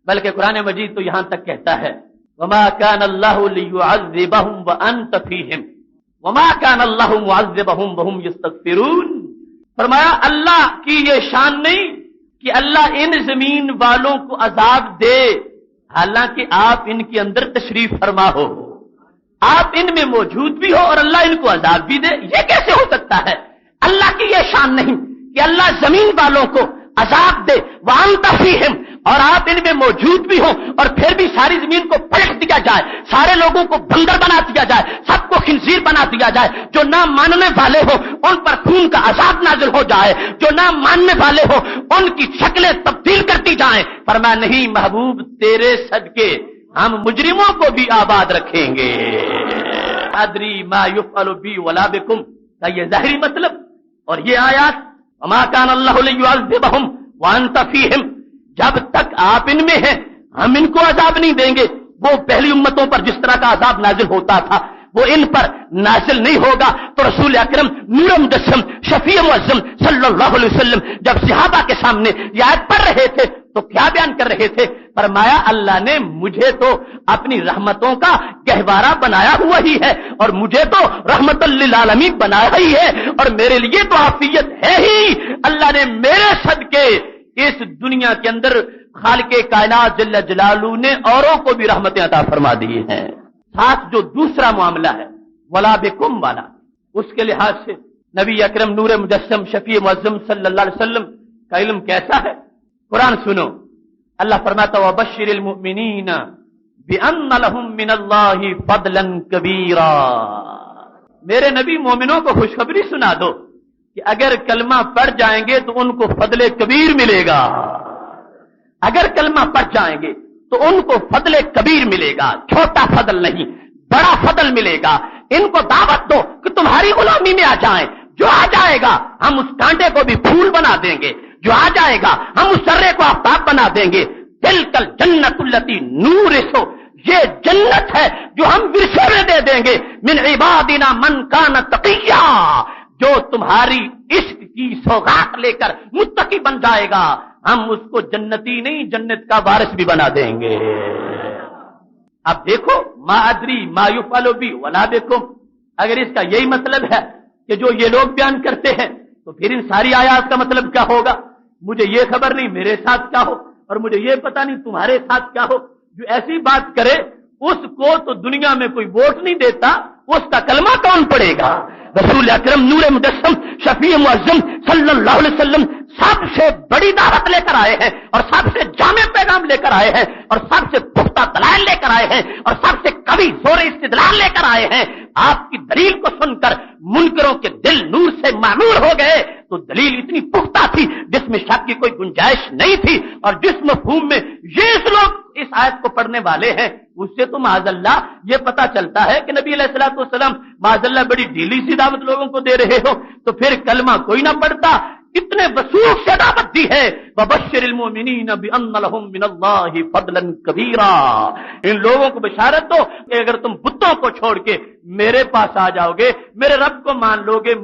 بلکہ قرآن مجید تو یہاں تک کہتا ہے وَمَا كَانَ اللَّهُ لِيُعَذِّبَهُمْ وَأَنْتَ فِيهِمْ وَمَا كَانَ اللَّهُ مُعَذِّبَهُمْ وَهُمْ يَسْتَغْفِرُونَ، فرمایا اللہ کی یہ شان نہیں کہ اللہ ان زمین والوں کو عذاب دے حالانکہ آپ ان کے اندر تشریف فرما ہو، آپ ان میں موجود بھی ہو اور اللہ ان کو عذاب بھی دے، یہ کیسے ہو سکتا ہے؟ اللہ کی یہ شان نہیں کہ اللہ زمین والوں کو عذاب دے وَأَنْتَ فِيهِمْ، اور آپ ان میں موجود بھی ہوں اور پھر بھی ساری زمین کو پلٹ دیا جائے, سارے لوگوں کو بندر بنا دیا جائے, سب کو خنزیر بنا دیا جائے, جو نہ ماننے والے ہو ان پر خون کا عذاب نازل ہو جائے, جو نہ ماننے والے ہو ان کی شکلیں تبدیل کرتی جائیں, فرمایا نہیں محبوب تیرے صدقے ہم مجرموں کو بھی آباد رکھیں گے. ادری ما یفعل بی ولا بکم کا یہ ظاہری مطلب, اور یہ آیات وما کان اللہ لیعذبہم وانت فیہم, جب تک آپ ان میں ہیں ہم ان کو عذاب نہیں دیں گے. وہ پہلی امتوں پر جس طرح کا عذاب نازل ہوتا تھا وہ ان پر نازل نہیں ہوگا. تو رسول اکرم نور مجسم شفیع معظم صلی اللہ علیہ وسلم جب صحابہ کے سامنے یہ آیت پڑھ رہے تھے تو کیا بیان کر رہے تھے؟ فرمایا اللہ نے مجھے تو اپنی رحمتوں کا گہوارہ بنایا ہوا ہی ہے اور مجھے تو رحمت للعالمین بنایا ہی ہے اور میرے لیے تو عافیت ہے ہی. اللہ نے میرے صدقے اس دنیا کے اندر خالق کائنات جل جلالہ نے اوروں کو بھی رحمتیں عطا فرما دی ہیں. ساتھ جو دوسرا معاملہ ہے ولا بکم والا, اس کے لحاظ سے نبی اکرم نور مجسم شفیع معظم صلی اللہ علیہ وسلم کا علم کیسا ہے؟ قرآن سنو, اللہ فرماتا وبشر المؤمنین بان لهم من اللہ فضلا کبیرا. میرے نبی مومنوں کو خوشخبری سنا دو کہ اگر کلمہ پڑھ جائیں گے تو ان کو فضل کبیر ملے گا. اگر کلمہ پڑھ جائیں گے تو ان کو فضل کبیر ملے گا, چھوٹا فضل نہیں بڑا فضل ملے گا. ان کو دعوت دو کہ تمہاری غلامی میں آ جائیں, جو آ جائے گا ہم اس کانٹے کو بھی پھول بنا دیں گے, جو آ جائے گا ہم اس سرے کو آفتاب بنا دیں گے. تلکل جنت التی نورث, یہ جنت ہے جو ہم ورثے میں دے دیں گے. من عبادنا من کان تقیا, جو تمہاری عشق کی سوغات لے کر متقی بن جائے گا ہم اس کو جنتی نہیں جنت کا وارث بھی بنا دیں گے. اب دیکھو ما ادری ما یفعل بی ولا بکم, اگر اس کا یہی مطلب ہے کہ جو یہ لوگ بیان کرتے ہیں تو پھر ان ساری آیات کا مطلب کیا ہوگا؟ مجھے یہ خبر نہیں میرے ساتھ کیا ہو اور مجھے یہ پتہ نہیں تمہارے ساتھ کیا ہو. جو ایسی بات کرے اس کو تو دنیا میں کوئی ووٹ نہیں دیتا, اس کا کلمہ کون پڑے گا؟ رسول اکرم نور مجسم شفیع معظم صلی اللہ علیہ وسلم سب سے بڑی دعوت لے کر آئے ہیں اور سب سے جامع پیغام لے کر آئے ہیں اور سب سے پختہ دلائل لے کر آئے ہیں اور سب سے قوی زور استدلال لے کر آئے ہیں. آپ کی دلیل کو سن کر منکروں کے دل نور سے معمور ہو گئے. تو دلیل اتنی پختہ تھی جس میں شک کی کوئی گنجائش نہیں تھی, اور جس مفہوم میں یہ لوگ اس آیت کو پڑھنے والے ہیں اس سے تو معاذ اللہ یہ پتا چلتا ہے کہ نبی علیہ الصلوۃ والسلام معاذ اللہ بڑی ڈھیلی سی دعوت لوگوں کو دے رہے ہو. تو پھر کلمہ کوئی نہ پڑھتا, کتنے وسوخ سے دعوت دی ہے. وبشر المؤمنین بان لهم من اللہ فضلا کبیرا, ان لوگوں کو بشارت دو کہ اگر تم بتوں کو چھوڑ کے میرے پاس آ جاؤ گے, میرے رب کو مان لو گے,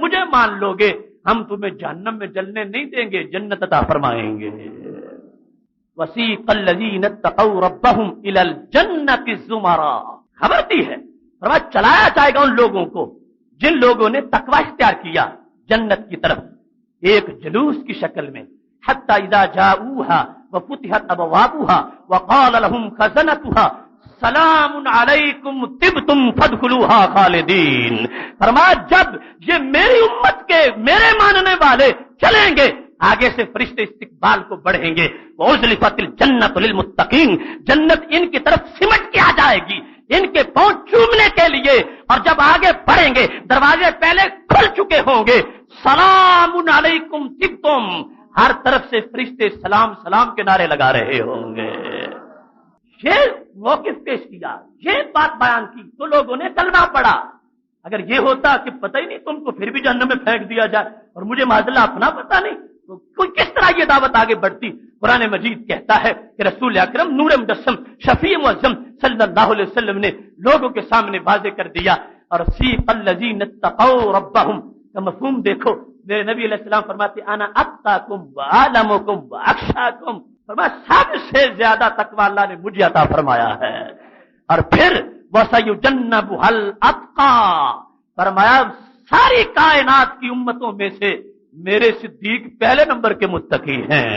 مجھے مان لو گے, ہم تمہیں جہنم میں جلنے نہیں دیں گے, جنت عطا فرمائیں گے. وسیق الذین اتقوا ربهم الى الجنۃ زمرا, خبر دی ہے فرمایا چلایا جائے گا ان لوگوں کو جن لوگوں نے تقوی اختیار کیا جنت کی طرف ایک جلوس کی شکل میں. حتی اذا جاؤوها وفتحت ابوابها وقال لهم خزنتها سلام علیکم طبتم فادخلوها خالدین. فرمایا جب یہ میری امت کے میرے ماننے والے چلیں گے آگے سے فرشتے استقبال کو بڑھیں گے. وَأُزْلِفَتِ الْجَنَّةُ لِلْمُتَّقِينَ, جنت ان کی طرف سمٹ کے آ جائے گی ان کے پاؤں چومنے کے لیے, اور جب آگے بڑھیں گے دروازے پہلے کھل چکے ہوں گے. سلام علیکم طبتم, ہر طرف سے فرشتے سلام سلام کے نعرے لگا رہے ہوں گے. یہ موقف پیش کیا, یہ بات بیان کی تو لوگوں نے کلمہ پڑھا. اگر یہ ہوتا کہ پتہ ہی نہیں تم کو پھر بھی جہنم میں پھینک دیا جائے اور مجھے معاذ اللہ اپنا پتہ نہیں, تو کوئی کس طرح یہ دعوت آگے بڑھتی؟ قرآن مجید کہتا ہے کہ رسول اکرم نور مجسم شفیع معظم صلی اللہ علیہ وسلم نے لوگوں کے سامنے واضح کر دیا. اور سیق الذین اتقوا ربهم کا مفہوم دیکھو. میرے نبی علیہ السلام فرماتے انا اتقاکم واعلمکم واخشاکم, فرمایا سب سے زیادہ تقوی اللہ نے مجھے عطا فرمایا ہے. اور پھر وَسَيُجَنَّبُهَا الْأَتْقَى, فرمایا ساری کائنات کی امتوں میں سے میرے صدیق پہلے نمبر کے متقی ہیں.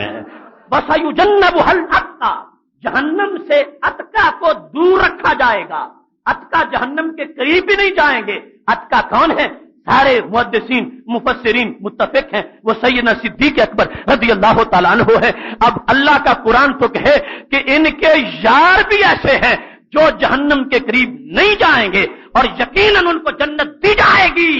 وَسَيُجَنَّبُهَا الْأَتْقَى, جہنم سے اتقا کو دور رکھا جائے گا. اتقا جہنم کے قریب بھی نہیں جائیں گے. اتقا کون ہے؟ سارے محدثین مفسرین متفق ہیں وہ سیدنا صدیق اکبر رضی اللہ تعالیٰ عنہ ہے۔ اب اللہ کا قرآن تو کہے کہ ان کے یار بھی ایسے ہیں جو جہنم کے قریب نہیں جائیں گے اور یقیناً ان کو جنت دی جائے گی۔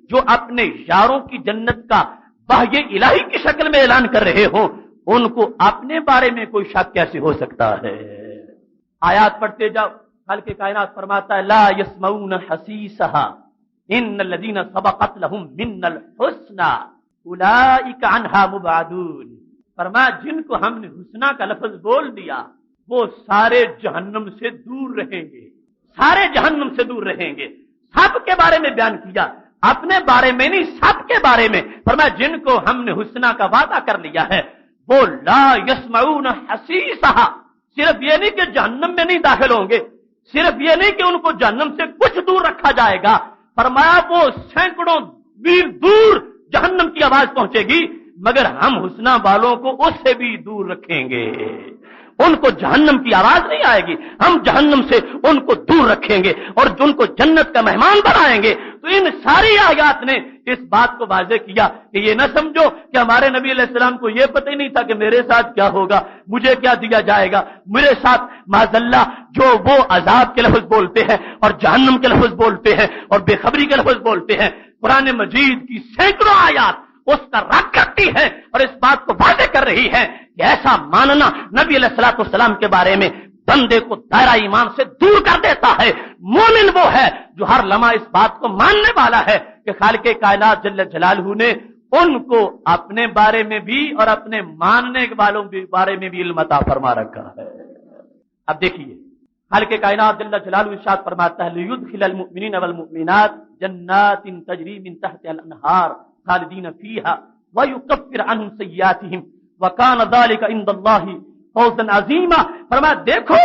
جو اپنے یاروں کی جنت کا وحی الہی کی شکل میں اعلان کر رہے ہوں ان کو اپنے بارے میں کوئی شک کیسے ہو سکتا ہے؟ آیات پڑھتے جاؤ، خالق کائنات فرماتا ہے لا يسمعون حسیسها ان الذين سبقت لهم من الحسنى اولئك عنها مبعدون۔ فرمایا جن کو ہم نے حسنہ کا لفظ بول دیا وہ سارے جہنم سے دور رہیں گے، سارے جہنم سے دور رہیں گے۔ سب کے بارے میں بیان کیا، اپنے بارے میں نہیں، سب کے بارے میں۔ فرمایا جن کو ہم نے حسنہ کا وعدہ کر لیا ہے وہ لا يسمعون حسیسها، صرف یہ نہیں کہ جہنم میں نہیں داخل ہوں گے، صرف یہ نہیں کہ ان کو جہنم سے کچھ دور رکھا جائے گا، فرمایا وہ سینکڑوں میل دور جہنم کی آواز پہنچے گی، مگر ہم حسنہ والوں کو اس سے بھی دور رکھیں گے، ان کو جہنم کی آواز نہیں آئے گی، ہم جہنم سے ان کو دور رکھیں گے اور ان کو جنت کا مہمان بنائیں گے۔ تو ان ساری آیات نے اس بات کو واضح کیا کہ یہ نہ سمجھو کہ ہمارے نبی علیہ السلام کو یہ پتہ ہی نہیں تھا کہ میرے ساتھ کیا ہوگا، مجھے کیا دیا جائے گا، میرے ساتھ معاذ اللہ جو وہ عذاب کے لفظ بولتے ہیں اور جہنم کے لفظ بولتے ہیں اور بے خبری کے لفظ بولتے ہیں۔ قرآن مجید کی سینکڑوں آیات اس کا رد کرتی ہے اور اس بات کو واضح کر رہی ہے کہ ایسا ماننا نبی علیہ الصلوۃ والسلام کے بارے میں بندے کو دائرہ ایمان سے دور کر دیتا ہے۔ مومن وہ ہے جو ہر لمحہ اس بات کو ماننے والا ہے کہ خالق کائنات جل جلالہ نے ان کو اپنے بارے میں بھی اور اپنے ماننے والوں کے بارے میں بھی علم عطا فرما رکھا ہے۔ اب دیکھیے خالق کائنات جل جلالہ ارشاد فرماتا ہے لیدخل المؤمنین والمؤمنات جنات تجری من تحتها الانہار خالدین فیہا ویکفر عنہم سیئاتہم وکان ذلک عند اللہ فوزا عظیما۔ فرمایا دیکھو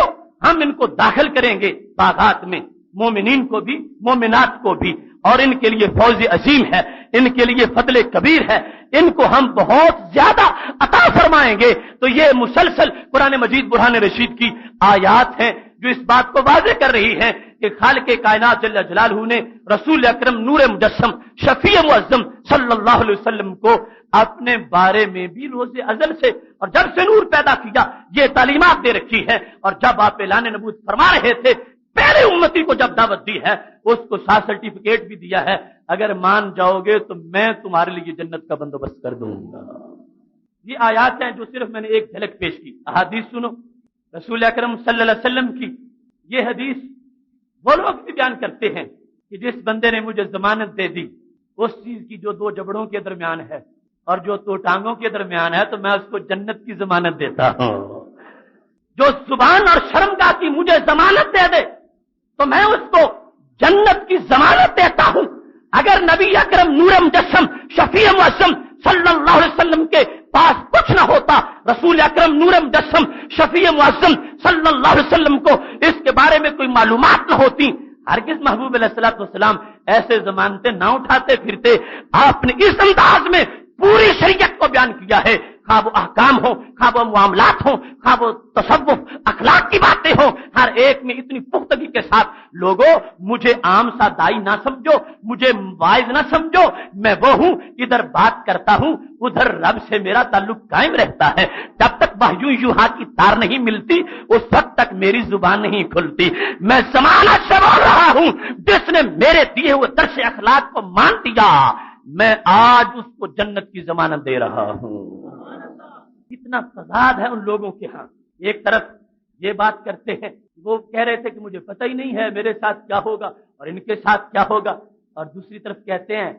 ہم ان کو داخل کریں گے باغات میں، مومنین کو بھی مومنات کو بھی، اور ان کے لیے فوز عظیم ہے، ان کے لیے فضل کبیر ہے، ان کو ہم بہت زیادہ عطا فرمائیں گے۔ تو یہ مسلسل قرآن مجید برہان رشید کی آیات ہیں جو اس بات کو واضح کر رہی ہیں کہ خالق کائنات جل جلالہ نے رسول اکرم نور مجسم شفیع معظم صلی اللہ علیہ وسلم کو اپنے بارے میں بھی روز ازل سے اور جب سے نور پیدا کیا یہ تعلیمات دے رکھی ہے، اور جب آپ اعلان نبوت فرما رہے تھے پہلے امتی کو جب دعوت دی ہے اس کو ساتھ سرٹیفکیٹ بھی دیا ہے، اگر مان جاؤ گے تو میں تمہارے لیے جنت کا بندوبست کر دوں گا۔ یہ آیات ہیں جو صرف میں نے ایک جھلک پیش کی۔ احادیث سنو رسول اکرم صلی اللہ علیہ وسلم کی، یہ حدیث وہ لوگ بھی بیان کرتے ہیں کہ جس بندے نے مجھے ضمانت دے دی اس چیز کی جو دو جبڑوں کے درمیان ہے اور جو دو ٹانگوں کے درمیان ہے تو میں اس کو جنت کی ضمانت دیتا ہوں۔ جو زبان اور شرمگاہ کی مجھے ضمانت دے دے تو میں اس کو جنت کی ضمانت دیتا ہوں۔ اگر نبی اکرم نور مجسم شفیع معظم صلی اللہ علیہ وسلم کے پاس کچھ نہ ہوتا، رسول اکرم نور مجسم شفیع معظم صلی اللہ علیہ وسلم کو اس کے بارے میں کوئی معلومات نہ ہوتی، ہرگز محبوب علیہ الصلوۃ والسلام ایسے ضمانتیں نہ اٹھاتے پھرتے۔ آپ نے اس انداز میں پوری شریعت کو بیان کیا ہے، خواہ وہ احکام ہو، خواہ وہ معاملات ہوں، خواہ وہ تصوف اخلاق کی باتیں ہوں، ہر ایک میں اتنی پختگی کے ساتھ لوگوں مجھے عام سا دائی نہ سمجھو، مجھے واعظ نہ سمجھو، میں وہ ہوں ادھر بات کرتا ہوں ادھر رب سے میرا تعلق قائم رہتا ہے، جب تک وحی یوحا کی تار نہیں ملتی اس وقت تک میری زبان نہیں کھلتی۔ میں ضمانت سے بول رہا ہوں جس نے میرے دیے ہوئے درس اخلاق کو مان دیا میں آج اس کو جنت کی ضمانت دے رہا ہوں۔ اتنا تضاد ہے ان لوگوں کے ہاں، ایک طرف یہ بات کرتے ہیں وہ کہہ رہے تھے کہ مجھے پتہ ہی نہیں ہے میرے ساتھ کیا ہوگا اور ان کے ساتھ کیا ہوگا، اور دوسری طرف کہتے ہیں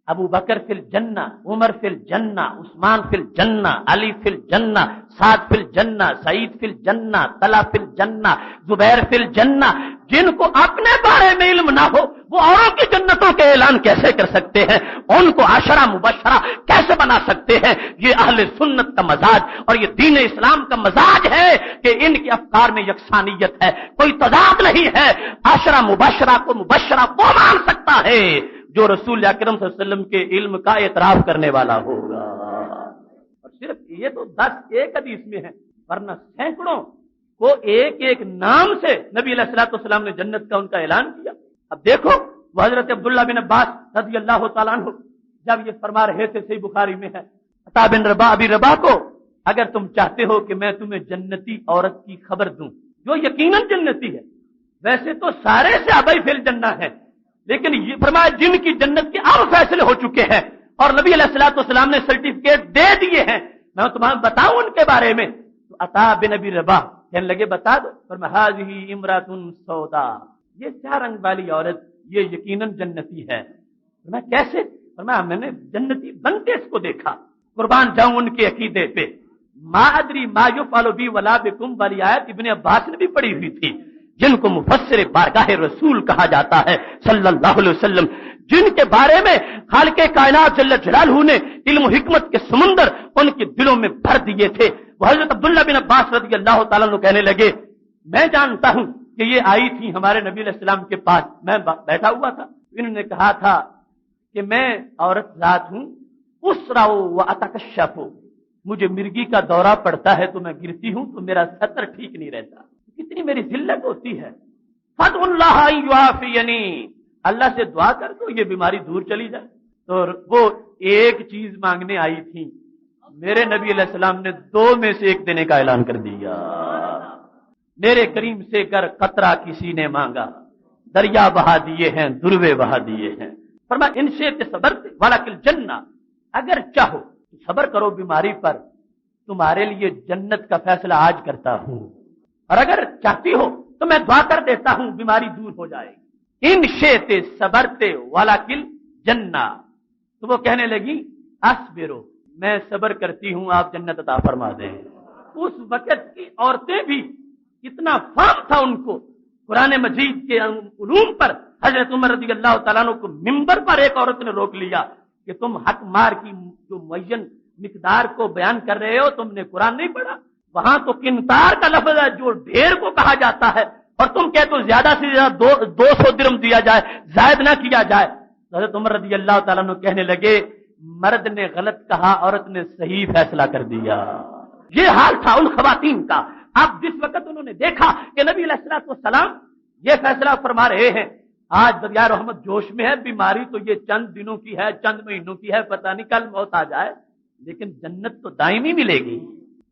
ابو بکر فی الجنہ، عمر فی الجنہ، عثمان فی الجنہ، علی فی الجنہ، سعد فی الجنہ، سعید فی الجنہ، طلحہ فی الجنہ، زبیر فی الجنہ۔ جن کو اپنے بارے میں علم نہ ہو وہ اوروں کی جنتوں کے اعلان کیسے کر سکتے ہیں، ان کو عشرہ مبشرہ کیسے بنا سکتے ہیں؟ یہ اہل سنت کا مزاج اور یہ دین اسلام کا مزاج ہے کہ ان کے افکار میں یکسانیت ہے، کوئی تضاد نہیں ہے۔ عشرہ مبشرہ کو مبشرہ وہ مان سکتا ہے جو رسول اکرم صلی اللہ علیہ وسلم کے علم کا اعتراف کرنے والا ہوگا، اور صرف یہ تو 10 ایک حدیث میں ہے، ورنہ سینکڑوں کو ایک ایک نام سے نبی علیہ الصلوۃ والسلام نے جنت کا ان کا اعلان کیا۔ اب دیکھو وہ حضرت عبداللہ بن عباس رضی اللہ تعالیٰ عنہ جب یہ فرما رہے تھے، صحیح بخاری میں ہے، عطا بن رباح ابی رباح کو اگر تم چاہتے ہو کہ میں تمہیں جنتی عورت کی خبر دوں جو یقیناً جنتی ہے، ویسے تو سارے صحابہ فی الجنہ ہیں، لیکن یہ فرمایا جن کی جنت کے اب فیصلے ہو چکے ہیں اور نبی علیہ الصلوۃ والسلام نے سرٹیفکیٹ دے دیے ہیں، میں تمہیں بتاؤں ان کے بارے میں؟ تو عطا بن ابی رباح کہنے لگے بتا دو۔ فرمایا ھذہ امرأۃ سودا، یہ سیاہ رنگ والی عورت یہ یقیناً جنتی ہے۔ فرمایا کیسے؟ فرمایا میں نے جنتی بنتے اس کو دیکھا، قربان جاؤں ان کے عقیدے پہ۔ ما ادری ما یفعل بی ولا بکم والی آیت ابن عباس نے بھی پڑھی ہوئی تھی، جن کو مفسر بارگاہ رسول کہا جاتا ہے صلی اللہ علیہ وسلم، جن کے بارے میں خالق کائنات جل جلالہ نے علم و حکمت کے سمندر ان کے دلوں میں بھر دیے تھے۔ وہ حضرت عبداللہ بن عباس رضی اللہ تعالیٰ عنہ کہنے لگے میں جانتا ہوں کہ یہ آئی تھی ہمارے نبی علیہ السلام کے پاس، میں بیٹھا ہوا تھا، انہوں نے کہا تھا کہ میں عورت ذات ہوں، اسرع و اتکشف، مجھے مرگی کا دورہ پڑتا ہے تو میں گرتی ہوں تو میرا سطر ٹھیک نہیں رہتا، کتنی میری ذلت ہوتی ہے۔ فدع اللہ ان یعافینی، اللہ سے دعا کر دو یہ بیماری دور چلی جائے۔ تو وہ ایک چیز مانگنے آئی تھی، میرے نبی علیہ السلام نے دو میں سے ایک دینے کا اعلان کر دیا۔ میرے کریم سے گر قطرہ کسی نے مانگا، دریا بہا دیے ہیں، دروے بہا دیے ہیں۔ فرمایا ان سے صبر ولکل جنہ، اگر چاہو تو صبر کرو بیماری پر، تمہارے لیے جنت کا فیصلہ آج کرتا ہوں، اور اگر چاہتی ہو تو میں دعا کر دیتا ہوں بیماری دور ہو جائے گی۔ ان شئت صبرت ولکل جنہ، تو وہ کہنے لگی اصبرو، میں صبر کرتی ہوں، آپ جنت عطا فرما دیں۔ اس وقت کی عورتیں بھی اتنا فہم تھا ان کو قرآن مجید کے علوم پر، حضرت عمر رضی اللہ تعالیٰ عنہ کو ممبر پر ایک عورت نے روک لیا کہ تم حق مار کی جو معین مقدار کو بیان کر رہے ہو، تم نے قرآن نہیں پڑھا، وہاں تو قنطار کا لفظ ہے جو ڈھیر کو کہا جاتا ہے، اور تم کہتے ہو زیادہ سے زیادہ 200 درم دیا جائے، زائد نہ کیا جائے۔ حضرت عمر رضی اللہ تعالیٰ عنہ کہنے لگے مرد نے غلط کہا، عورت نے صحیح فیصلہ کر دیا۔ یہ حال تھا ان خواتین کا۔ اب جس وقت انہوں نے دیکھا کہ نبی علیہ الصلوۃ والسلام یہ فیصلہ فرما رہے ہیں، آج دریائے رحمت جوش میں ہے، بیماری تو یہ چند دنوں کی ہے، چند مہینوں کی ہے، پتہ نہیں کل موت آ جائے، لیکن جنت تو دائمی ملے گی۔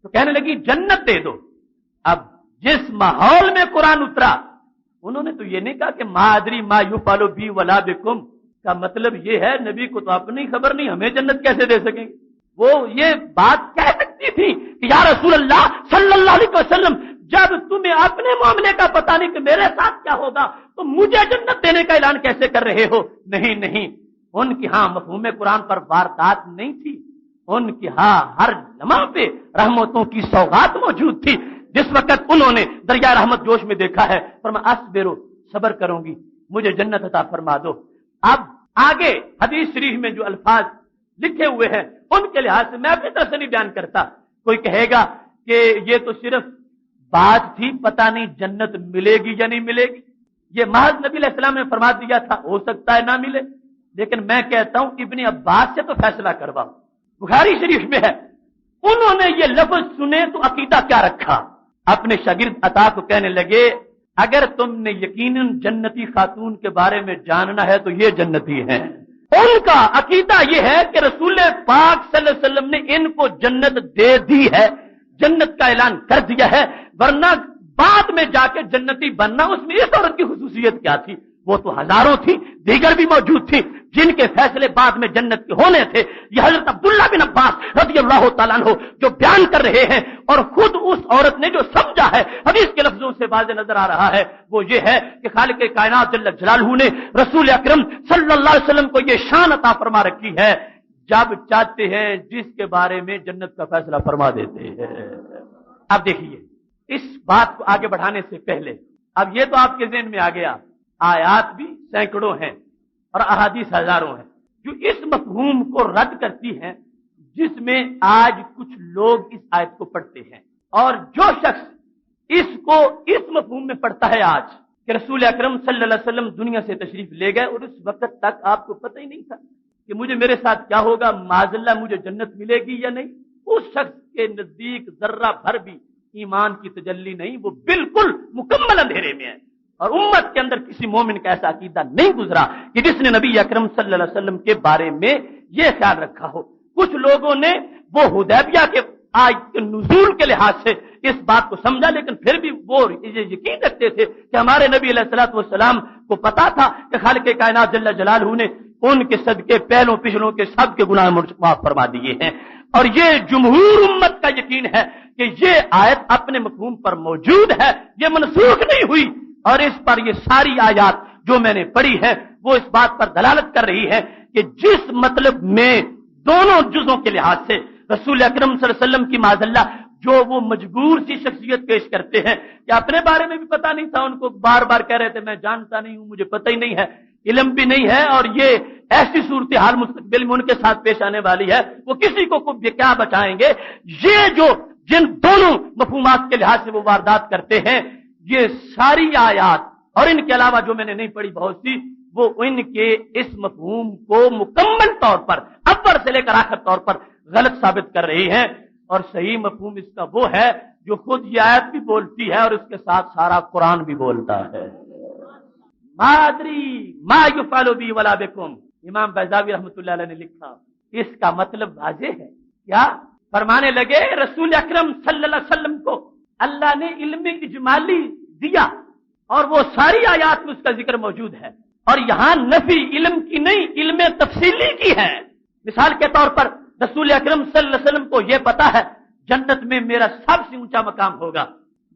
تو کہنے لگی جنت دے دو۔ اب جس ماحول میں قرآن اترا، انہوں نے تو یہ نہیں کہا کہ ما ادری ما یفعل بی ولا بکم، کا مطلب یہ ہے نبی کو تو اپنی خبر نہیں، ہمیں جنت کیسے دے سکیں گے؟ وہ یہ بات کہہ سکتی تھی کہ یا رسول اللہ صلی اللہ علیہ وسلم، جب تمہیں اپنے معاملے کا پتہ نہیں کہ میرے ساتھ کیا ہوگا تو مجھے جنت دینے کا اعلان کیسے کر رہے ہو؟ نہیں، ان کی ہاں مفہوم قرآن پر واردات نہیں تھی، ان کی ہاں ہر لمحہ پہ رحمتوں کی سوغات موجود تھی۔ جس وقت انہوں نے دریا رحمت جوش میں دیکھا ہے، فرمایا اصبرو، صبر کروں گی، مجھے جنت عطا فرما دو۔ اب آگے حدیث شریف میں جو الفاظ لکھے ہوئے ہیں ان کے لحاظ سے میں اپنی طرف سے نہیں بیان کرتا۔ کوئی کہے گا کہ یہ تو صرف بات تھی، پتہ نہیں جنت ملے گی یا نہیں ملے گی، یہ محض نبی علیہ السلام نے فرما دیا تھا، ہو سکتا ہے نہ ملے، لیکن میں کہتا ہوں ابن عباس سے تو فیصلہ کرواؤ، بخاری شریف میں ہے، انہوں نے یہ لفظ سنے تو عقیدہ کیا رکھا، اپنے شاگرد عطا کو کہنے لگے اگر تم نے یقیناً جنتی خاتون کے بارے میں جاننا ہے تو یہ جنتی ہیں۔ ان کا عقیدہ یہ ہے کہ رسول پاک صلی اللہ علیہ وسلم نے ان کو جنت دے دی ہے، جنت کا اعلان کر دیا ہے، ورنہ بعد میں جا کے جنتی بننا، اس میں اس عورت کی خصوصیت کیا تھی؟ وہ تو ہزاروں تھی، دیگر بھی موجود تھی جن کے فیصلے بعد میں جنت کے ہونے تھے۔ یہ حضرت عبداللہ بن عباس رضی اللہ تعالیٰ عنہ جو بیان کر رہے ہیں، اور خود اس عورت نے جو سمجھا ہے حدیث کے لفظوں سے واضح نظر آ رہا ہے، وہ یہ ہے کہ خالق کائنات جل جلالہ نے رسول اکرم صلی اللہ علیہ وسلم کو یہ شان عطا فرما رکھی ہے، جب چاہتے ہیں جس کے بارے میں جنت کا فیصلہ فرما دیتے ہیں۔ اب دیکھیے اس بات کو آگے بڑھانے سے پہلے اب یہ تو آپ کے ذہن میں آ گیا، آیات بھی سینکڑوں ہیں اور احادیث ہزاروں ہیں جو اس مفہوم کو رد کرتی ہیں، جس میں آج کچھ لوگ اس آیت کو پڑھتے ہیں، اور جو شخص اس کو اس مفہوم میں پڑھتا ہے آج کہ رسول اکرم صلی اللہ علیہ وسلم دنیا سے تشریف لے گئے اور اس وقت تک آپ کو پتہ ہی نہیں تھا کہ مجھے میرے ساتھ کیا ہوگا، معاذ اللہ مجھے جنت ملے گی یا نہیں، اس شخص کے نزدیک ذرہ بھر بھی ایمان کی تجلی نہیں، وہ بالکل مکمل اندھیرے میں ہے۔ اور امت کے اندر کسی مومن کا ایسا عقیدہ نہیں گزرا کہ جس نے نبی اکرم صلی اللہ علیہ وسلم کے بارے میں یہ خیال رکھا ہو۔ کچھ لوگوں نے وہ حدیبیہ کے آیت کے نزول کے لحاظ سے اس بات کو سمجھا، لیکن پھر بھی وہ یہ یقین رکھتے تھے کہ ہمارے نبی علیہ الصلوۃ والسلام کو پتا تھا کہ خالق کائنات جل جلالہ نے ان کے صدقے پہلوں پچھلوں کے سب کے گناہ معاف فرما دیے ہیں۔ اور یہ جمہور امت کا یقین ہے کہ یہ آیت اپنے مفہوم پر موجود ہے، یہ منسوخ نہیں ہوئی، اور اس پر یہ ساری آیات جو میں نے پڑھی ہے وہ اس بات پر دلالت کر رہی ہے کہ جس مطلب میں دونوں جزوں کے لحاظ سے رسول اکرم صلی اللہ علیہ وسلم کی معاذ اللہ جو وہ مجبور سی شخصیت پیش کرتے ہیں کہ اپنے بارے میں بھی پتہ نہیں تھا، ان کو بار بار کہہ رہے تھے میں جانتا نہیں ہوں، مجھے پتہ ہی نہیں ہے، علم بھی نہیں ہے، اور یہ ایسی صورتحال مستقبل میں ان کے ساتھ پیش آنے والی ہے، وہ کسی کو کیا بچائیں گے۔ یہ جو جن دونوں مفہومات کے لحاظ سے وہ واردات کرتے ہیں، یہ ساری آیات اور ان کے علاوہ جو میں نے نہیں پڑھی بہت سی، وہ ان کے اس مفہوم کو مکمل طور پر اول سے لے کر آخر طور پر غلط ثابت کر رہی ہیں، اور صحیح مفہوم اس کا وہ ہے جو خود یہ آیت بھی بولتی ہے اور اس کے ساتھ سارا قرآن بھی بولتا ہے۔ ما ادری ما یفعل بی ولا بکم، امام بیضاوی رحمۃ اللہ علیہ نے لکھا، اس کا مطلب واضح ہے۔ کیا فرمانے لگے؟ رسول اکرم صلی اللہ علیہ وسلم کو اللہ نے علم اجمالی دیا اور وہ ساری آیات میں اس کا ذکر موجود ہے، اور یہاں نفی علم کی نہیں، علم تفصیلی کی ہے۔ مثال کے طور پر رسول اکرم صلی اللہ علیہ وسلم کو یہ پتا ہے جنت میں میرا سب سے اونچا مقام ہوگا،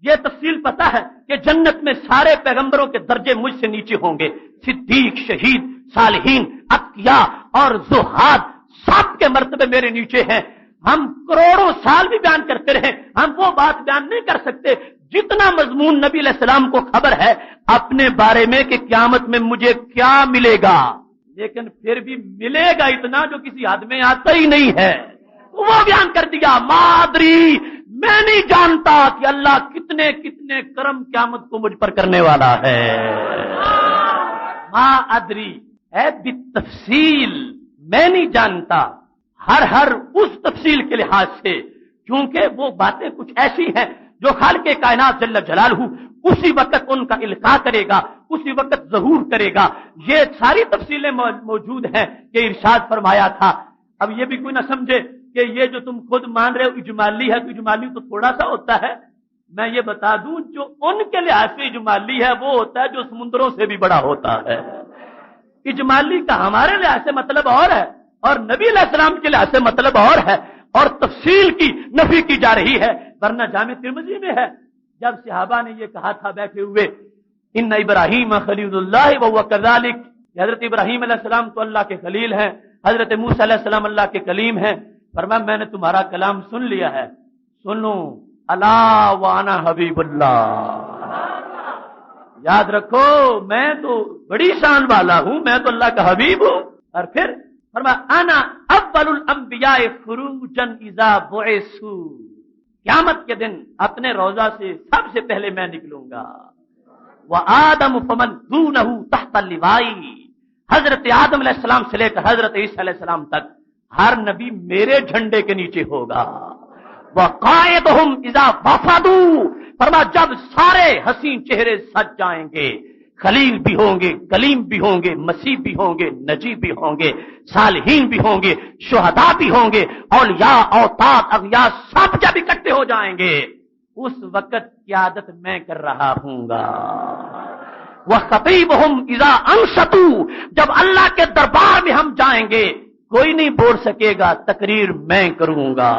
یہ تفصیل پتا ہے کہ جنت میں سارے پیغمبروں کے درجے مجھ سے نیچے ہوں گے، صدیق، شہید، صالحین، اتقیاء اور زہاد سب کے مرتبے میرے نیچے ہیں۔ ہم کروڑوں سال بھی بیان کرتے رہے، ہم وہ بات بیان نہیں کر سکتے جتنا مضمون نبی علیہ السلام کو خبر ہے اپنے بارے میں کہ قیامت میں مجھے کیا ملے گا، لیکن پھر بھی ملے گا اتنا جو کسی حد میں آتا ہی نہیں ہے، وہ بیان کر دیا۔ مادری، میں نہیں جانتا کہ اللہ کتنے کتنے کرم قیامت کو مجھ پر کرنے والا ہے۔ ما ادری ہے بالتفصیل، میں نہیں جانتا، ہر اس تفصیل کے لحاظ سے، کیونکہ وہ باتیں کچھ ایسی ہیں جو خالق کائنات جل جلالہ اسی وقت ان کا القاء کرے گا، اسی وقت ظہور کرے گا۔ یہ ساری تفصیلیں موجود ہیں کہ ارشاد فرمایا تھا۔ اب یہ بھی کوئی نہ سمجھے کہ یہ جو تم خود مان رہے ہو اجمالی ہے، تو اجمالی تو تھوڑا سا ہوتا ہے۔ میں یہ بتا دوں جو ان کے لحاظ سے اجمالی ہے وہ ہوتا ہے جو سمندروں سے بھی بڑا ہوتا ہے۔ اجمالی کا ہمارے لحاظ سے مطلب اور ہے، اور نبی علیہ السلام کے لحاظ سے مطلب اور ہے، اور تفصیل کی نفی کی جا رہی ہے، ورنہ جامع ترمذی میں ہے جب صحابہ نے یہ کہا تھا بیٹھے ہوئے، ان ابراہیم خلیل اللہ وهو كذلك، حضرت ابراہیم علیہ السلام تو اللہ کے خلیل ہیں، حضرت موسیٰ علیہ السلام اللہ کے کلیم ہیں، فرمایا میں نے تمہارا کلام سن لیا ہے، سنو الا وانا حبیب اللہ، یاد رکھو میں تو بڑی شان والا ہوں، میں تو اللہ کا حبیب ہوں۔ اور پھر فرمایا انا اول الانبیاء خروجا اذا بعثوا، قیامت کے دن اپنے روضہ سے سب سے پہلے میں نکلوں گا۔ وآدم فمن دونہ تحت اللواء، حضرت آدم علیہ السلام سے لے کر حضرت عیسیٰ علیہ السلام تک ہر نبی میرے جھنڈے کے نیچے ہوگا۔ وقائدہم اذا وفدوا، فرمایا جب سارے حسین چہرے سج جائیں گے، خلیل بھی ہوں گے، کلیم بھی ہوں گے، مسیح بھی ہوں گے، نجی بھی ہوں گے، صالحین بھی ہوں گے، شہداء بھی ہوں گے، اولیاء، اوتاد، اغیاء سب جب اکٹھے ہو جائیں گے، اس وقت قیادت میں کر رہا ہوں گا۔ وَخَطِيبُهُمْ إِذَا أَنصَتُوا، جب اللہ کے دربار میں ہم جائیں گے کوئی نہیں بول سکے گا، تقریر میں کروں گا۔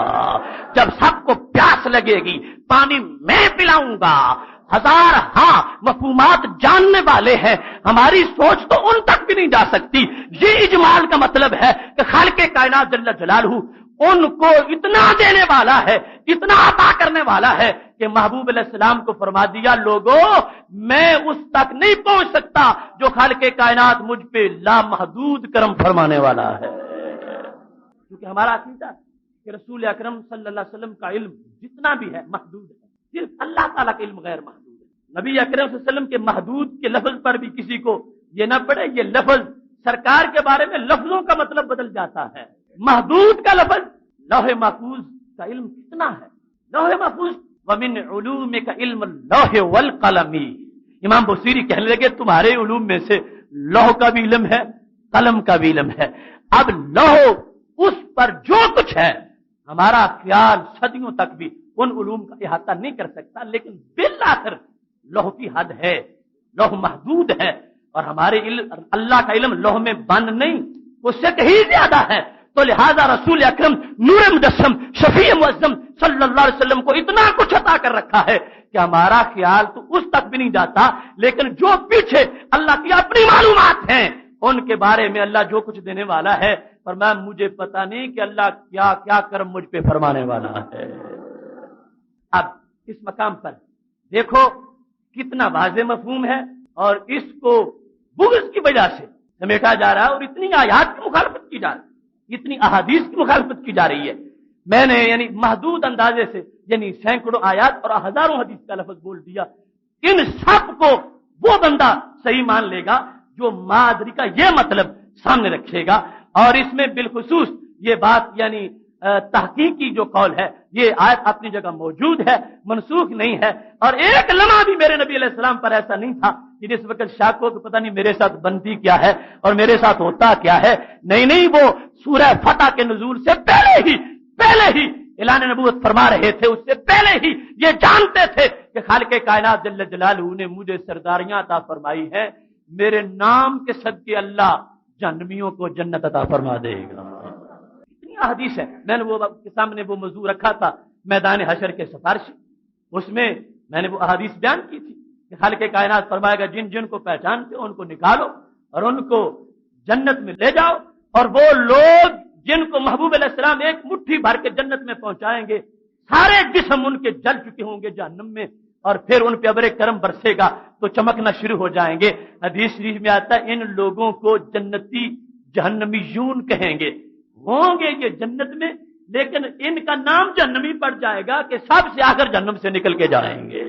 جب سب کو پیاس لگے گی پانی میں پلاؤں گا۔ ہزار مفہومات جاننے والے ہیں، ہماری سوچ تو ان تک بھی نہیں جا سکتی۔ یہ اجمال کا مطلب ہے کہ خالق کائنات جل جلالہ ان کو اتنا دینے والا ہے، اتنا عطا کرنے والا ہے کہ محبوب علیہ السلام کو فرما دیا لوگوں میں اس تک نہیں پہنچ سکتا جو خالق کائنات مجھ پہ لامحدود کرم فرمانے والا ہے۔ کیونکہ ہمارا عقیدہ کہ رسول اکرم صلی اللہ علیہ وسلم کا علم جتنا بھی ہے محدود ہے، صرف اللہ تعالیٰ کا علم غیر محدود ہے۔ نبی اکرم صلی اللہ علیہ وسلم کے محدود کے لفظ پر بھی کسی کو یہ نہ پڑے یہ لفظ سرکار کے بارے میں لفظوں کا مطلب بدل جاتا ہے۔ محدود کا لفظ لوح محفوظ کا علم کتنا ہے؟ لوح محفوظ ومن علومک علم اللوح والقلم، امام بصیری کہنے لگے تمہارے علوم میں سے لوح کا بھی علم ہے، قلم کا بھی علم ہے. اب لوح اس پر جو کچھ ہے ہمارا خیال صدیوں تک بھی ان علوم کا احاطہ نہیں کر سکتا، لیکن بالآخر لوح کی حد ہے، لوح محدود ہے، اور ہمارے اللہ کا علم لوح میں بند نہیں، اس سے کہیں زیادہ ہے. تو لہذا رسول اکرم نور مجسم شفیع معظم صلی اللہ علیہ وسلم کو اتنا کچھ عطا کر رکھا ہے کہ ہمارا خیال تو اس تک بھی نہیں جاتا، لیکن جو پیچھے اللہ کی اپنی معلومات ہیں ان کے بارے میں اللہ جو کچھ دینے والا ہے، فرمایا مجھے پتا نہیں کہ اللہ کیا کیا کرم مجھ پہ فرمانے والا ہے. اب اس مقام پر دیکھو کتنا واضح مفہوم ہے، اور اس کو بغض کی وجہ سے سمیٹا جا رہا ہے، اور اتنی آیات کی مخالفت کی جا رہی ہے، اتنی احادیث کی مخالفت کی جا رہی ہے. میں نے یعنی محدود اندازے سے یعنی سینکڑوں آیات اور ہزاروں حدیث کا لفظ بول دیا. ان سب کو وہ بندہ صحیح مان لے گا جو مادری کا یہ مطلب سامنے رکھے گا، اور اس میں بالخصوص یہ بات یعنی تحقیقی جو قول ہے یہ آیت اپنی جگہ موجود ہے، منسوخ نہیں ہے. اور ایک لمحہ بھی میرے نبی علیہ السلام پر ایسا نہیں تھا کہ جس وقت شک ہو کہ پتہ نہیں میرے ساتھ بنتی کیا ہے اور میرے ساتھ ہوتا کیا ہے. نہیں، وہ سورہ فتح کے نزول سے پہلے ہی اعلان نبوت فرما رہے تھے، اس سے پہلے ہی یہ جانتے تھے کہ خالق کائنات جل جلالہ نے مجھے سرداریاں عطا فرمائی ہیں، میرے نام کے صدقے اللہ جہنمیوں کو جنت عطا فرما دے گا. اتنی حدیث ہے. میں نے وہ کے سامنے وہ موضوع رکھا تھا میدان حشر کے سفارشی، اس میں میں نے وہ احادیث بیان کی تھی کہ خالق کائنات فرمائے گا جن جن کو پہچانتے ہو ان کو نکالو اور ان کو جنت میں لے جاؤ، اور وہ لوگ جن کو محبوب علیہ السلام ایک مٹھی بھر کے جنت میں پہنچائیں گے سارے جسم ان کے جل چکے ہوں گے جہنم میں، اور پھر ان پہ ابر کرم برسے گا تو چمکنا شروع ہو جائیں گے. حدیث شریف میں آتا ہے ان لوگوں کو جنتی جہنمیون کہیں گے. ہوں گے یہ جنت میں لیکن ان کا نام جہنمی پڑ جائے گا کہ سب سے آخر جہنم سے نکل کے جائیں گے.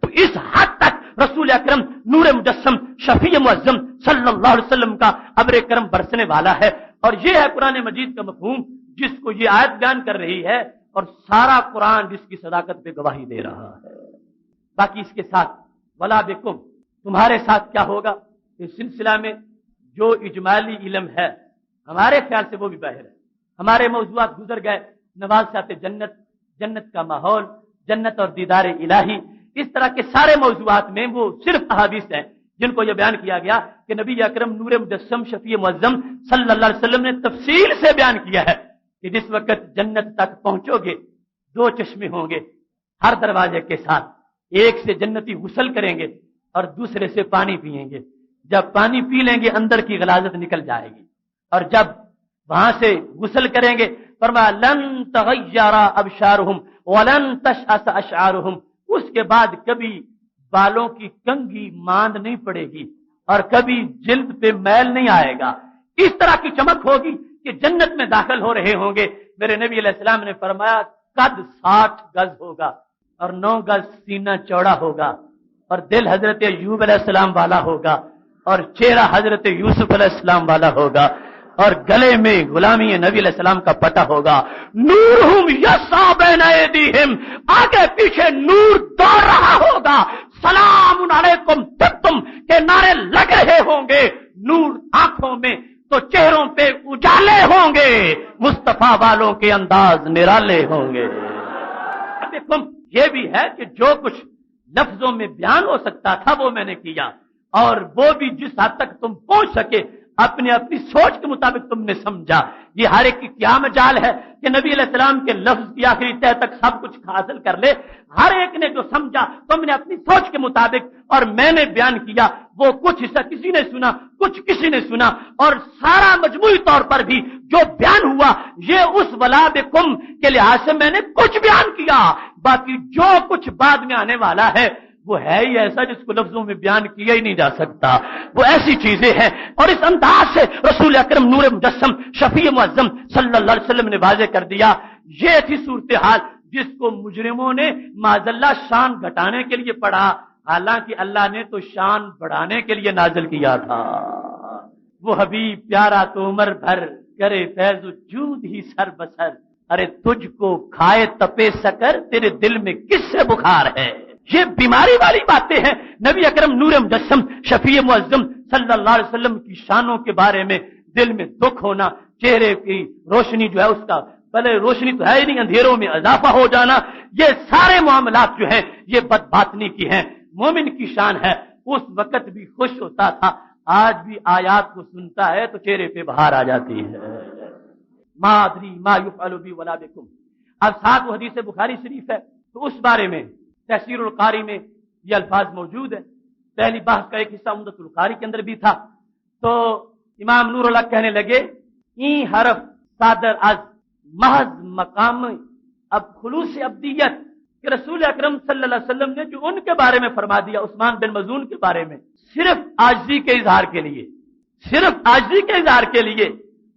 تو اس حد تک رسول اکرم نور مجسم شفیع معظم صلی اللہ علیہ وسلم کا ابر کرم برسنے والا ہے. اور یہ ہے قرآن مجید کا مفہوم جس کو یہ آیت بیان کر رہی ہے، اور سارا قرآن جس کی صداقت پہ گواہی دے رہا ہے. باقی اس کے ساتھ ولا بکم، تمہارے ساتھ کیا ہوگا اس سلسلہ میں جو اجمالی علم ہے ہمارے خیال سے وہ بھی باہر ہے. ہمارے موضوعات گزر گئے، نوازشات جنت، جنت کا ماحول، جنت اور دیدار الہی، اس طرح کے سارے موضوعات میں وہ صرف احادیث ہیں جن کو یہ بیان کیا گیا کہ نبی اکرم نور مجسم شفیع معظم صلی اللہ علیہ وسلم نے تفصیل سے بیان کیا ہے کہ جس وقت جنت تک پہنچو گے 2 چشمے ہوں گے ہر دروازے کے ساتھ، ایک سے جنتی غسل کریں گے اور دوسرے سے پانی پئیں گے. جب پانی پی لیں گے اندر کی غلاظت نکل جائے گی، اور جب وہاں سے غسل کریں گے فرمایا لن تغیر ابشارہم ولن تشأس اشعارہم، اس کے بعد کبھی بالوں کی کنگھی ماند نہیں پڑے گی اور کبھی جلد پہ میل نہیں آئے گا. اس طرح کی چمک ہوگی کہ جنت میں داخل ہو رہے ہوں گے. میرے نبی علیہ السلام نے فرمایا قد 60 گز ہوگا اور 9 گز سینہ چوڑا ہوگا، اور دل حضرت ایوب علیہ السلام والا ہوگا، اور چہرہ حضرت یوسف علیہ السلام والا ہوگا، اور گلے میں غلامی نبی علیہ السلام کا پٹا ہوگا. نورہم یسعی بین ایدیہم، آگے پیچھے نور دوڑ رہا ہوگا. سلام علیکم طبتم کے نعرے لگ رہے ہوں گے. نور آنکھوں میں تو چہروں پہ اجالے ہوں گے، مصطفیٰ والوں کے انداز نرالے ہوں گے. یہ بھی ہے کہ جو کچھ لفظوں میں بیان ہو سکتا تھا وہ میں نے کیا، اور وہ بھی جس حد تک تم پہنچ سکے اپنی سوچ کے مطابق تم نے سمجھا. یہ ہر ایک کی کیا مجال ہے کہ نبی علیہ السلام کے لفظ کی آخری تہ تک سب کچھ حاصل کر لے. ہر ایک نے جو سمجھا تم نے اپنی سوچ کے مطابق، اور میں نے بیان کیا وہ کچھ حصہ کسی نے سنا کچھ کسی نے سنا، اور سارا مجموعی طور پر بھی جو بیان ہوا یہ اس ولا بکم کے لحاظ سے میں نے کچھ بیان کیا. باقی جو کچھ بعد میں آنے والا ہے وہ ہے ہی ایسا جس کو لفظوں میں بیان کیا ہی نہیں جا سکتا. وہ ایسی چیزیں ہیں، اور اس انداز سے رسول اکرم نور مجسم شفیع معظم صلی اللہ علیہ وسلم نے واضح کر دیا. یہ تھی صورتحال جس کو مجرموں نے معاذ اللہ شان گھٹانے کے لیے پڑھا، حالانکہ اللہ نے تو شان بڑھانے کے لیے نازل کیا تھا. وہ حبیب پیارا تو عمر بھر کرے فیض و جود ہی سر بسر، ارے تجھ کو کھائے تپے سکر تیرے دل میں کس سے بخار ہے. یہ بیماری والی باتیں ہیں۔ نبی اکرم نور مجسم شفیع معظم صلی اللہ علیہ وسلم کی شانوں کے بارے میں دل میں دکھ ہونا، چہرے کی روشنی جو ہے اس کا بھلے روشنی تو ہے ہی نہیں، اندھیروں میں اضافہ ہو جانا، یہ سارے معاملات جو ہیں یہ بد باطنی کی ہیں۔ مومن کی شان ہے اس وقت بھی خوش ہوتا تھا، آج بھی آیات کو سنتا ہے تو چہرے پہ بہار آ جاتی ہے۔ ما ادری ما یفعل بی ولا بکم۔ اب ساتھ وہ حدیث بخاری شریف ہے تو اس بارے میں تفسیر القاری میں یہ الفاظ موجود ہیں۔ پہلی بحث کا ایک حصہ عمدۃ القاری کے اندر بھی تھا، تو امام نور اللہ کہنے لگے این حرف صادر از محض مقام اب خلوص ابدیت کہ رسول اکرم صلی اللہ علیہ وسلم نے جو ان کے بارے میں فرما دیا، عثمان بن مظعون کے بارے میں، صرف عاجزی کے اظہار کے لیے، صرف عاجزی کے اظہار کے لیے،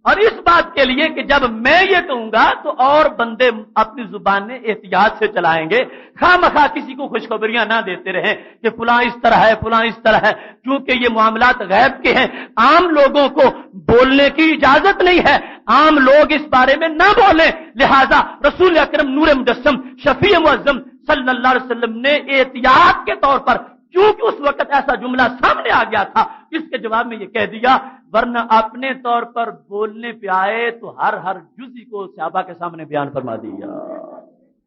اور اس بات کے لیے کہ جب میں یہ کہوں گا تو اور بندے اپنی زبانیں احتیاط سے چلائیں گے، خواہ مخواہ کسی کو خوشخبریاں نہ دیتے رہیں کہ فلاں اس طرح ہے فلاں اس طرح ہے، کیونکہ یہ معاملات غیب کے ہیں، عام لوگوں کو بولنے کی اجازت نہیں ہے، عام لوگ اس بارے میں نہ بولیں، لہذا رسول اکرم نور مجسم شفیع معظم صلی اللہ علیہ وسلم نے احتیاط کے طور پر، کیونکہ اس وقت ایسا جملہ سامنے آ گیا تھا، اس کے جواب میں یہ کہہ دیا، ورنہ اپنے طور پر بولنے پہ آئے تو ہر جزئی کو صحابہ کے سامنے بیان فرما دیا۔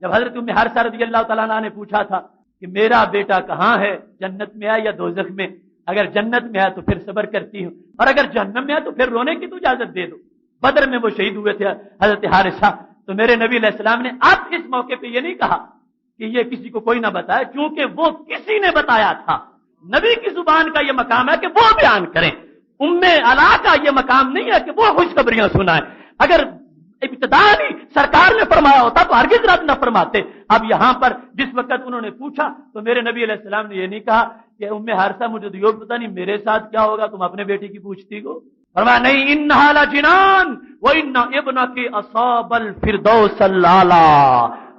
جب حضرت ام حارثہ رضی اللہ تعالیٰ عنہ نے پوچھا تھا کہ میرا بیٹا کہاں ہے، جنت میں ہے یا دوزخ میں؟ اگر جنت میں ہے تو پھر صبر کرتی ہوں، اور اگر جہنم میں ہے تو پھر رونے کی تو اجازت دے دو۔ بدر میں وہ شہید ہوئے تھے حضرت حارثہ، تو میرے نبی علیہ السلام نے اب اس موقع پہ یہ نہیں کہا کہ یہ کسی کو کوئی نہ بتائے، کیونکہ وہ کسی نے بتایا تھا، نبی کی زبان کا یہ مقام ہے کہ وہ بیان کریں، ام علا کا یہ مقام نہیں ہے کہ وہ خوشخبریاں سنائیں۔ اگر ابتدائی سرکار نے فرمایا ہوتا تو ہرگز رد نہ فرماتے۔ اب یہاں پر جس وقت انہوں نے پوچھا تو میرے نبی علیہ السلام نے یہ نہیں کہا کہ ام حارثہ مجھے تو یہ پتہ نہیں میرے ساتھ کیا ہوگا، تم اپنے بیٹی کی پوچھتی ہو۔ فرمایا نہیں، انہا لجنان وان ابنک اصاب الفردوس الاعلی۔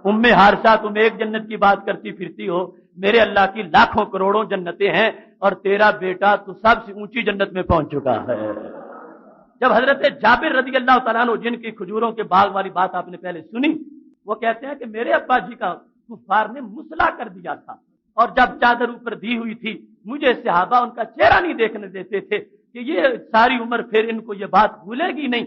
ام حارثہ تم ایک جنت کی بات کرتی پھرتی ہو، میرے اللہ کی لاکھوں کروڑوں جنتیں ہیں اور تیرا بیٹا تو سب سے اونچی جنت میں پہنچ چکا ہے۔ جب حضرت جابر رضی اللہ تعالیٰ عنہ جن کی کھجوروں کے باغ والی بات آپ نے پہلے سنی، وہ کہتے ہیں کہ میرے ابا جی کا کفار نے مسلح کر دیا تھا، اور جب چادر اوپر دی ہوئی تھی مجھے صحابہ ان کا چہرہ نہیں دیکھنے دیتے تھے کہ یہ ساری عمر پھر ان کو یہ بات بھولے گی نہیں۔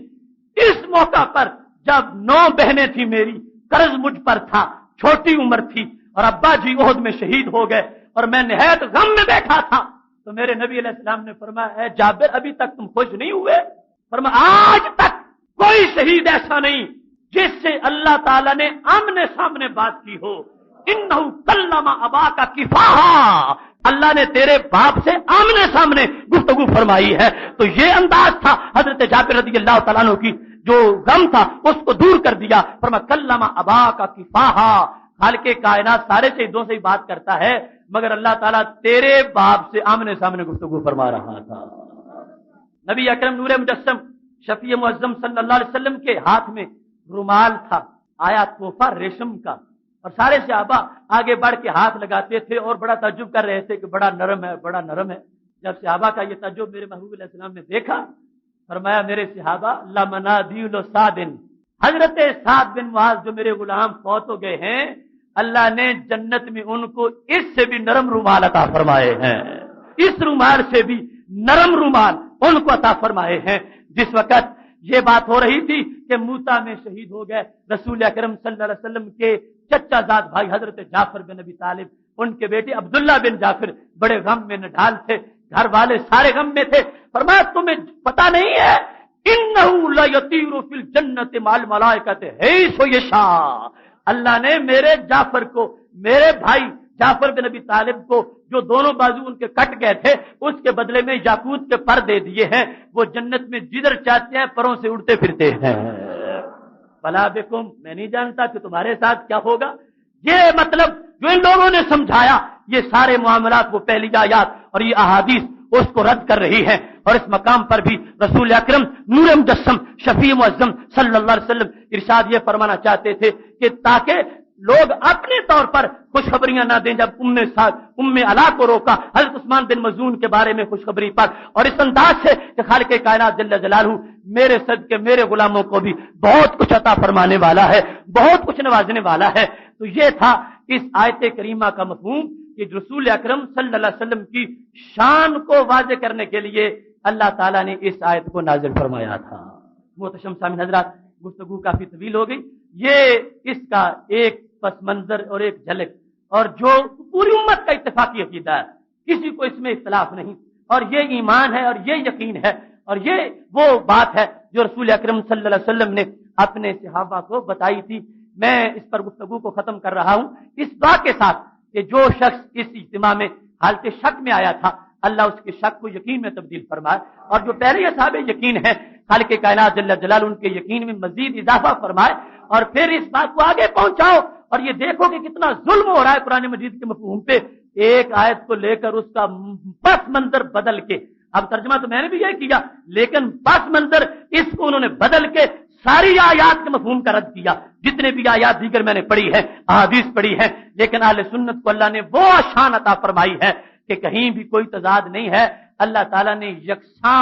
اس موقع پر جب 9 بہنیں تھیں میری، قرض مجھ پر تھا، چھوٹی عمر تھی، اور ابا جی احد میں شہید ہو گئے اور میں نہایت غم میں بیٹھا تھا، تو میرے نبی علیہ السلام نے فرمایا اے جابر ابھی تک تم خوش نہیں ہوئے؟ فرمایا آج تک کوئی شہید ایسا نہیں جس سے اللہ تعالیٰ نے آمنے سامنے بات کی ہو۔ انہو کلم اباک کفاحا، اللہ نے تیرے باپ سے آمنے سامنے گفتگو فرمائی ہے۔ تو یہ انداز تھا حضرت جابر رضی اللہ تعالیٰ عنہ کی، جو غم تھا اس کو دور کر دیا۔ فرمایا کلم اباک کفاحا، خالق کائنات سارے شہیدوں سے ہی بات کرتا ہے، مگر اللہ تعالیٰ تیرے باپ سے آمنے سامنے گفتگو فرما رہا تھا۔ نبی اکرم نور مجسم شفیع معظم صلی اللہ علیہ وسلم کے ہاتھ میں رومال تھا، آیا تحفہ ریشم کا، اور سارے صحابہ آگے بڑھ کے ہاتھ لگاتے تھے اور بڑا تعجب کر رہے تھے کہ بڑا نرم ہے بڑا نرم ہے۔ جب صحابہ کا یہ تعجب میرے محبوب علیہ السلام نے دیکھا، فرمایا میرے صحابہ لمنادیل سعد، حضرت سعد بن معاذ جو میرے غلام فوت ہو گئے ہیں، اللہ نے جنت میں ان کو اس سے بھی نرم رومال عطا فرمائے ہیں، اس رومال سے بھی نرم رومال ان کو عطا فرمائے ہیں۔ جس وقت یہ بات ہو رہی تھی کہ موتا میں شہید ہو گئے رسول اکرم صلی اللہ علیہ وسلم کے چچا زاد بھائی حضرت جعفر بن ابی طالب، ان کے بیٹے عبداللہ بن جعفر بڑے غم میں نڈھال تھے، گھر والے سارے غم میں تھے۔ فرمایا تمہیں پتہ نہیں ہے انہ لیطیر فی الجنت مع الملائکۃ حیث یشاء، اللہ نے میرے جعفر کو، میرے بھائی جعفر بن ابی طالب کو جو دونوں بازو ان کے کٹ گئے تھے اس کے بدلے میں یاقوت کے پر دے دیے ہیں، وہ جنت میں جدھر چاہتے ہیں پروں سے اڑتے پھرتے ہیں۔ بلا بکم، میں نہیں جانتا کہ تمہارے ساتھ کیا ہوگا۔ یہ مطلب جو ان لوگوں نے سمجھایا، یہ سارے معاملات وہ پہلی آیات اور یہ احادیث اس کو رد کر رہی ہے، اور اس مقام پر بھی رسول اکرم نور مجسم شفیع معظم صلی اللہ علیہ وسلم ارشاد یہ فرمانا چاہتے تھے کہ تاکہ لوگ اپنے طور پر خوشخبریاں نہ دیں۔ جب ام علا کو روکا حضرت عثمان بن مظعون کے بارے میں خوشخبری پر، اور اس انداز سے کہ خالق کائنات جل جلالہ میرے صدقے میرے غلاموں کو بھی بہت کچھ عطا فرمانے والا ہے، بہت کچھ نوازنے والا ہے۔ تو یہ تھا اس آیت کریمہ کا مفہوم کہ رسول اکرم صلی اللہ علیہ وسلم کی شان کو واضح کرنے کے لیے اللہ تعالیٰ نے اس آیت کو نازل فرمایا تھا۔ محترم سامعین حضرات، گفتگو کافی طویل ہو گئی، یہ اس کا ایک پس منظر اور ایک جھلک، اور جو پوری امت کا اتفاقی عقیدہ ہے، کسی کو اس میں اختلاف نہیں، اور یہ ایمان ہے اور یہ یقین ہے، اور یہ وہ بات ہے جو رسول اکرم صلی اللہ علیہ وسلم نے اپنے صحابہ کو بتائی تھی۔ میں اس پر گفتگو کو ختم کر رہا ہوں اس بات کے ساتھ کہ جو شخص اس اجتماع میں حالت شک میں آیا تھا، اللہ اس کے شک کو یقین میں تبدیل فرمائے، اور جو پہلے اصحاب یقین ہیں، خالق کائنات جل جلالہ ان کے یقین میں مزید اضافہ فرمائے، اور پھر اس بات کو آگے پہنچاؤ، اور یہ دیکھو کہ کتنا ظلم ہو رہا ہے قرآن مجید کے مفہوم پہ، ایک آیت کو لے کر اس کا پس منظر بدل کے، اب ترجمہ تو میں نے بھی یہ کیا، لیکن پس منظر اس کو انہوں نے بدل کے ساری آیات کے مفہوم کا رد کیا۔ جتنے بھی آیات دیگر میں نے پڑھی ہے، احادیث پڑھی ہے، لیکن اہل سنت کو اللہ نے وہ شان عطا فرمائی ہے کہ کہیں بھی کوئی تضاد نہیں ہے، اللہ تعالیٰ نے یکساں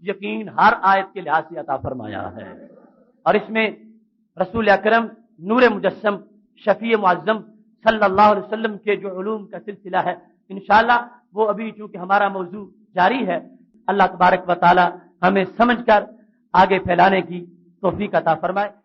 یقین ہر آیت کے لحاظ سے عطا فرمایا ہے، اور اس میں رسول اکرم نور مجسم شفیع معظم صلی اللہ علیہ وسلم کے جو علوم کا سلسلہ ہے، انشاءاللہ وہ ابھی چونکہ ہمارا موضوع جاری ہے، اللہ تبارک و تعالی ہمیں سمجھ کر آگے پھیلانے کی توفیق عطا فرمائے۔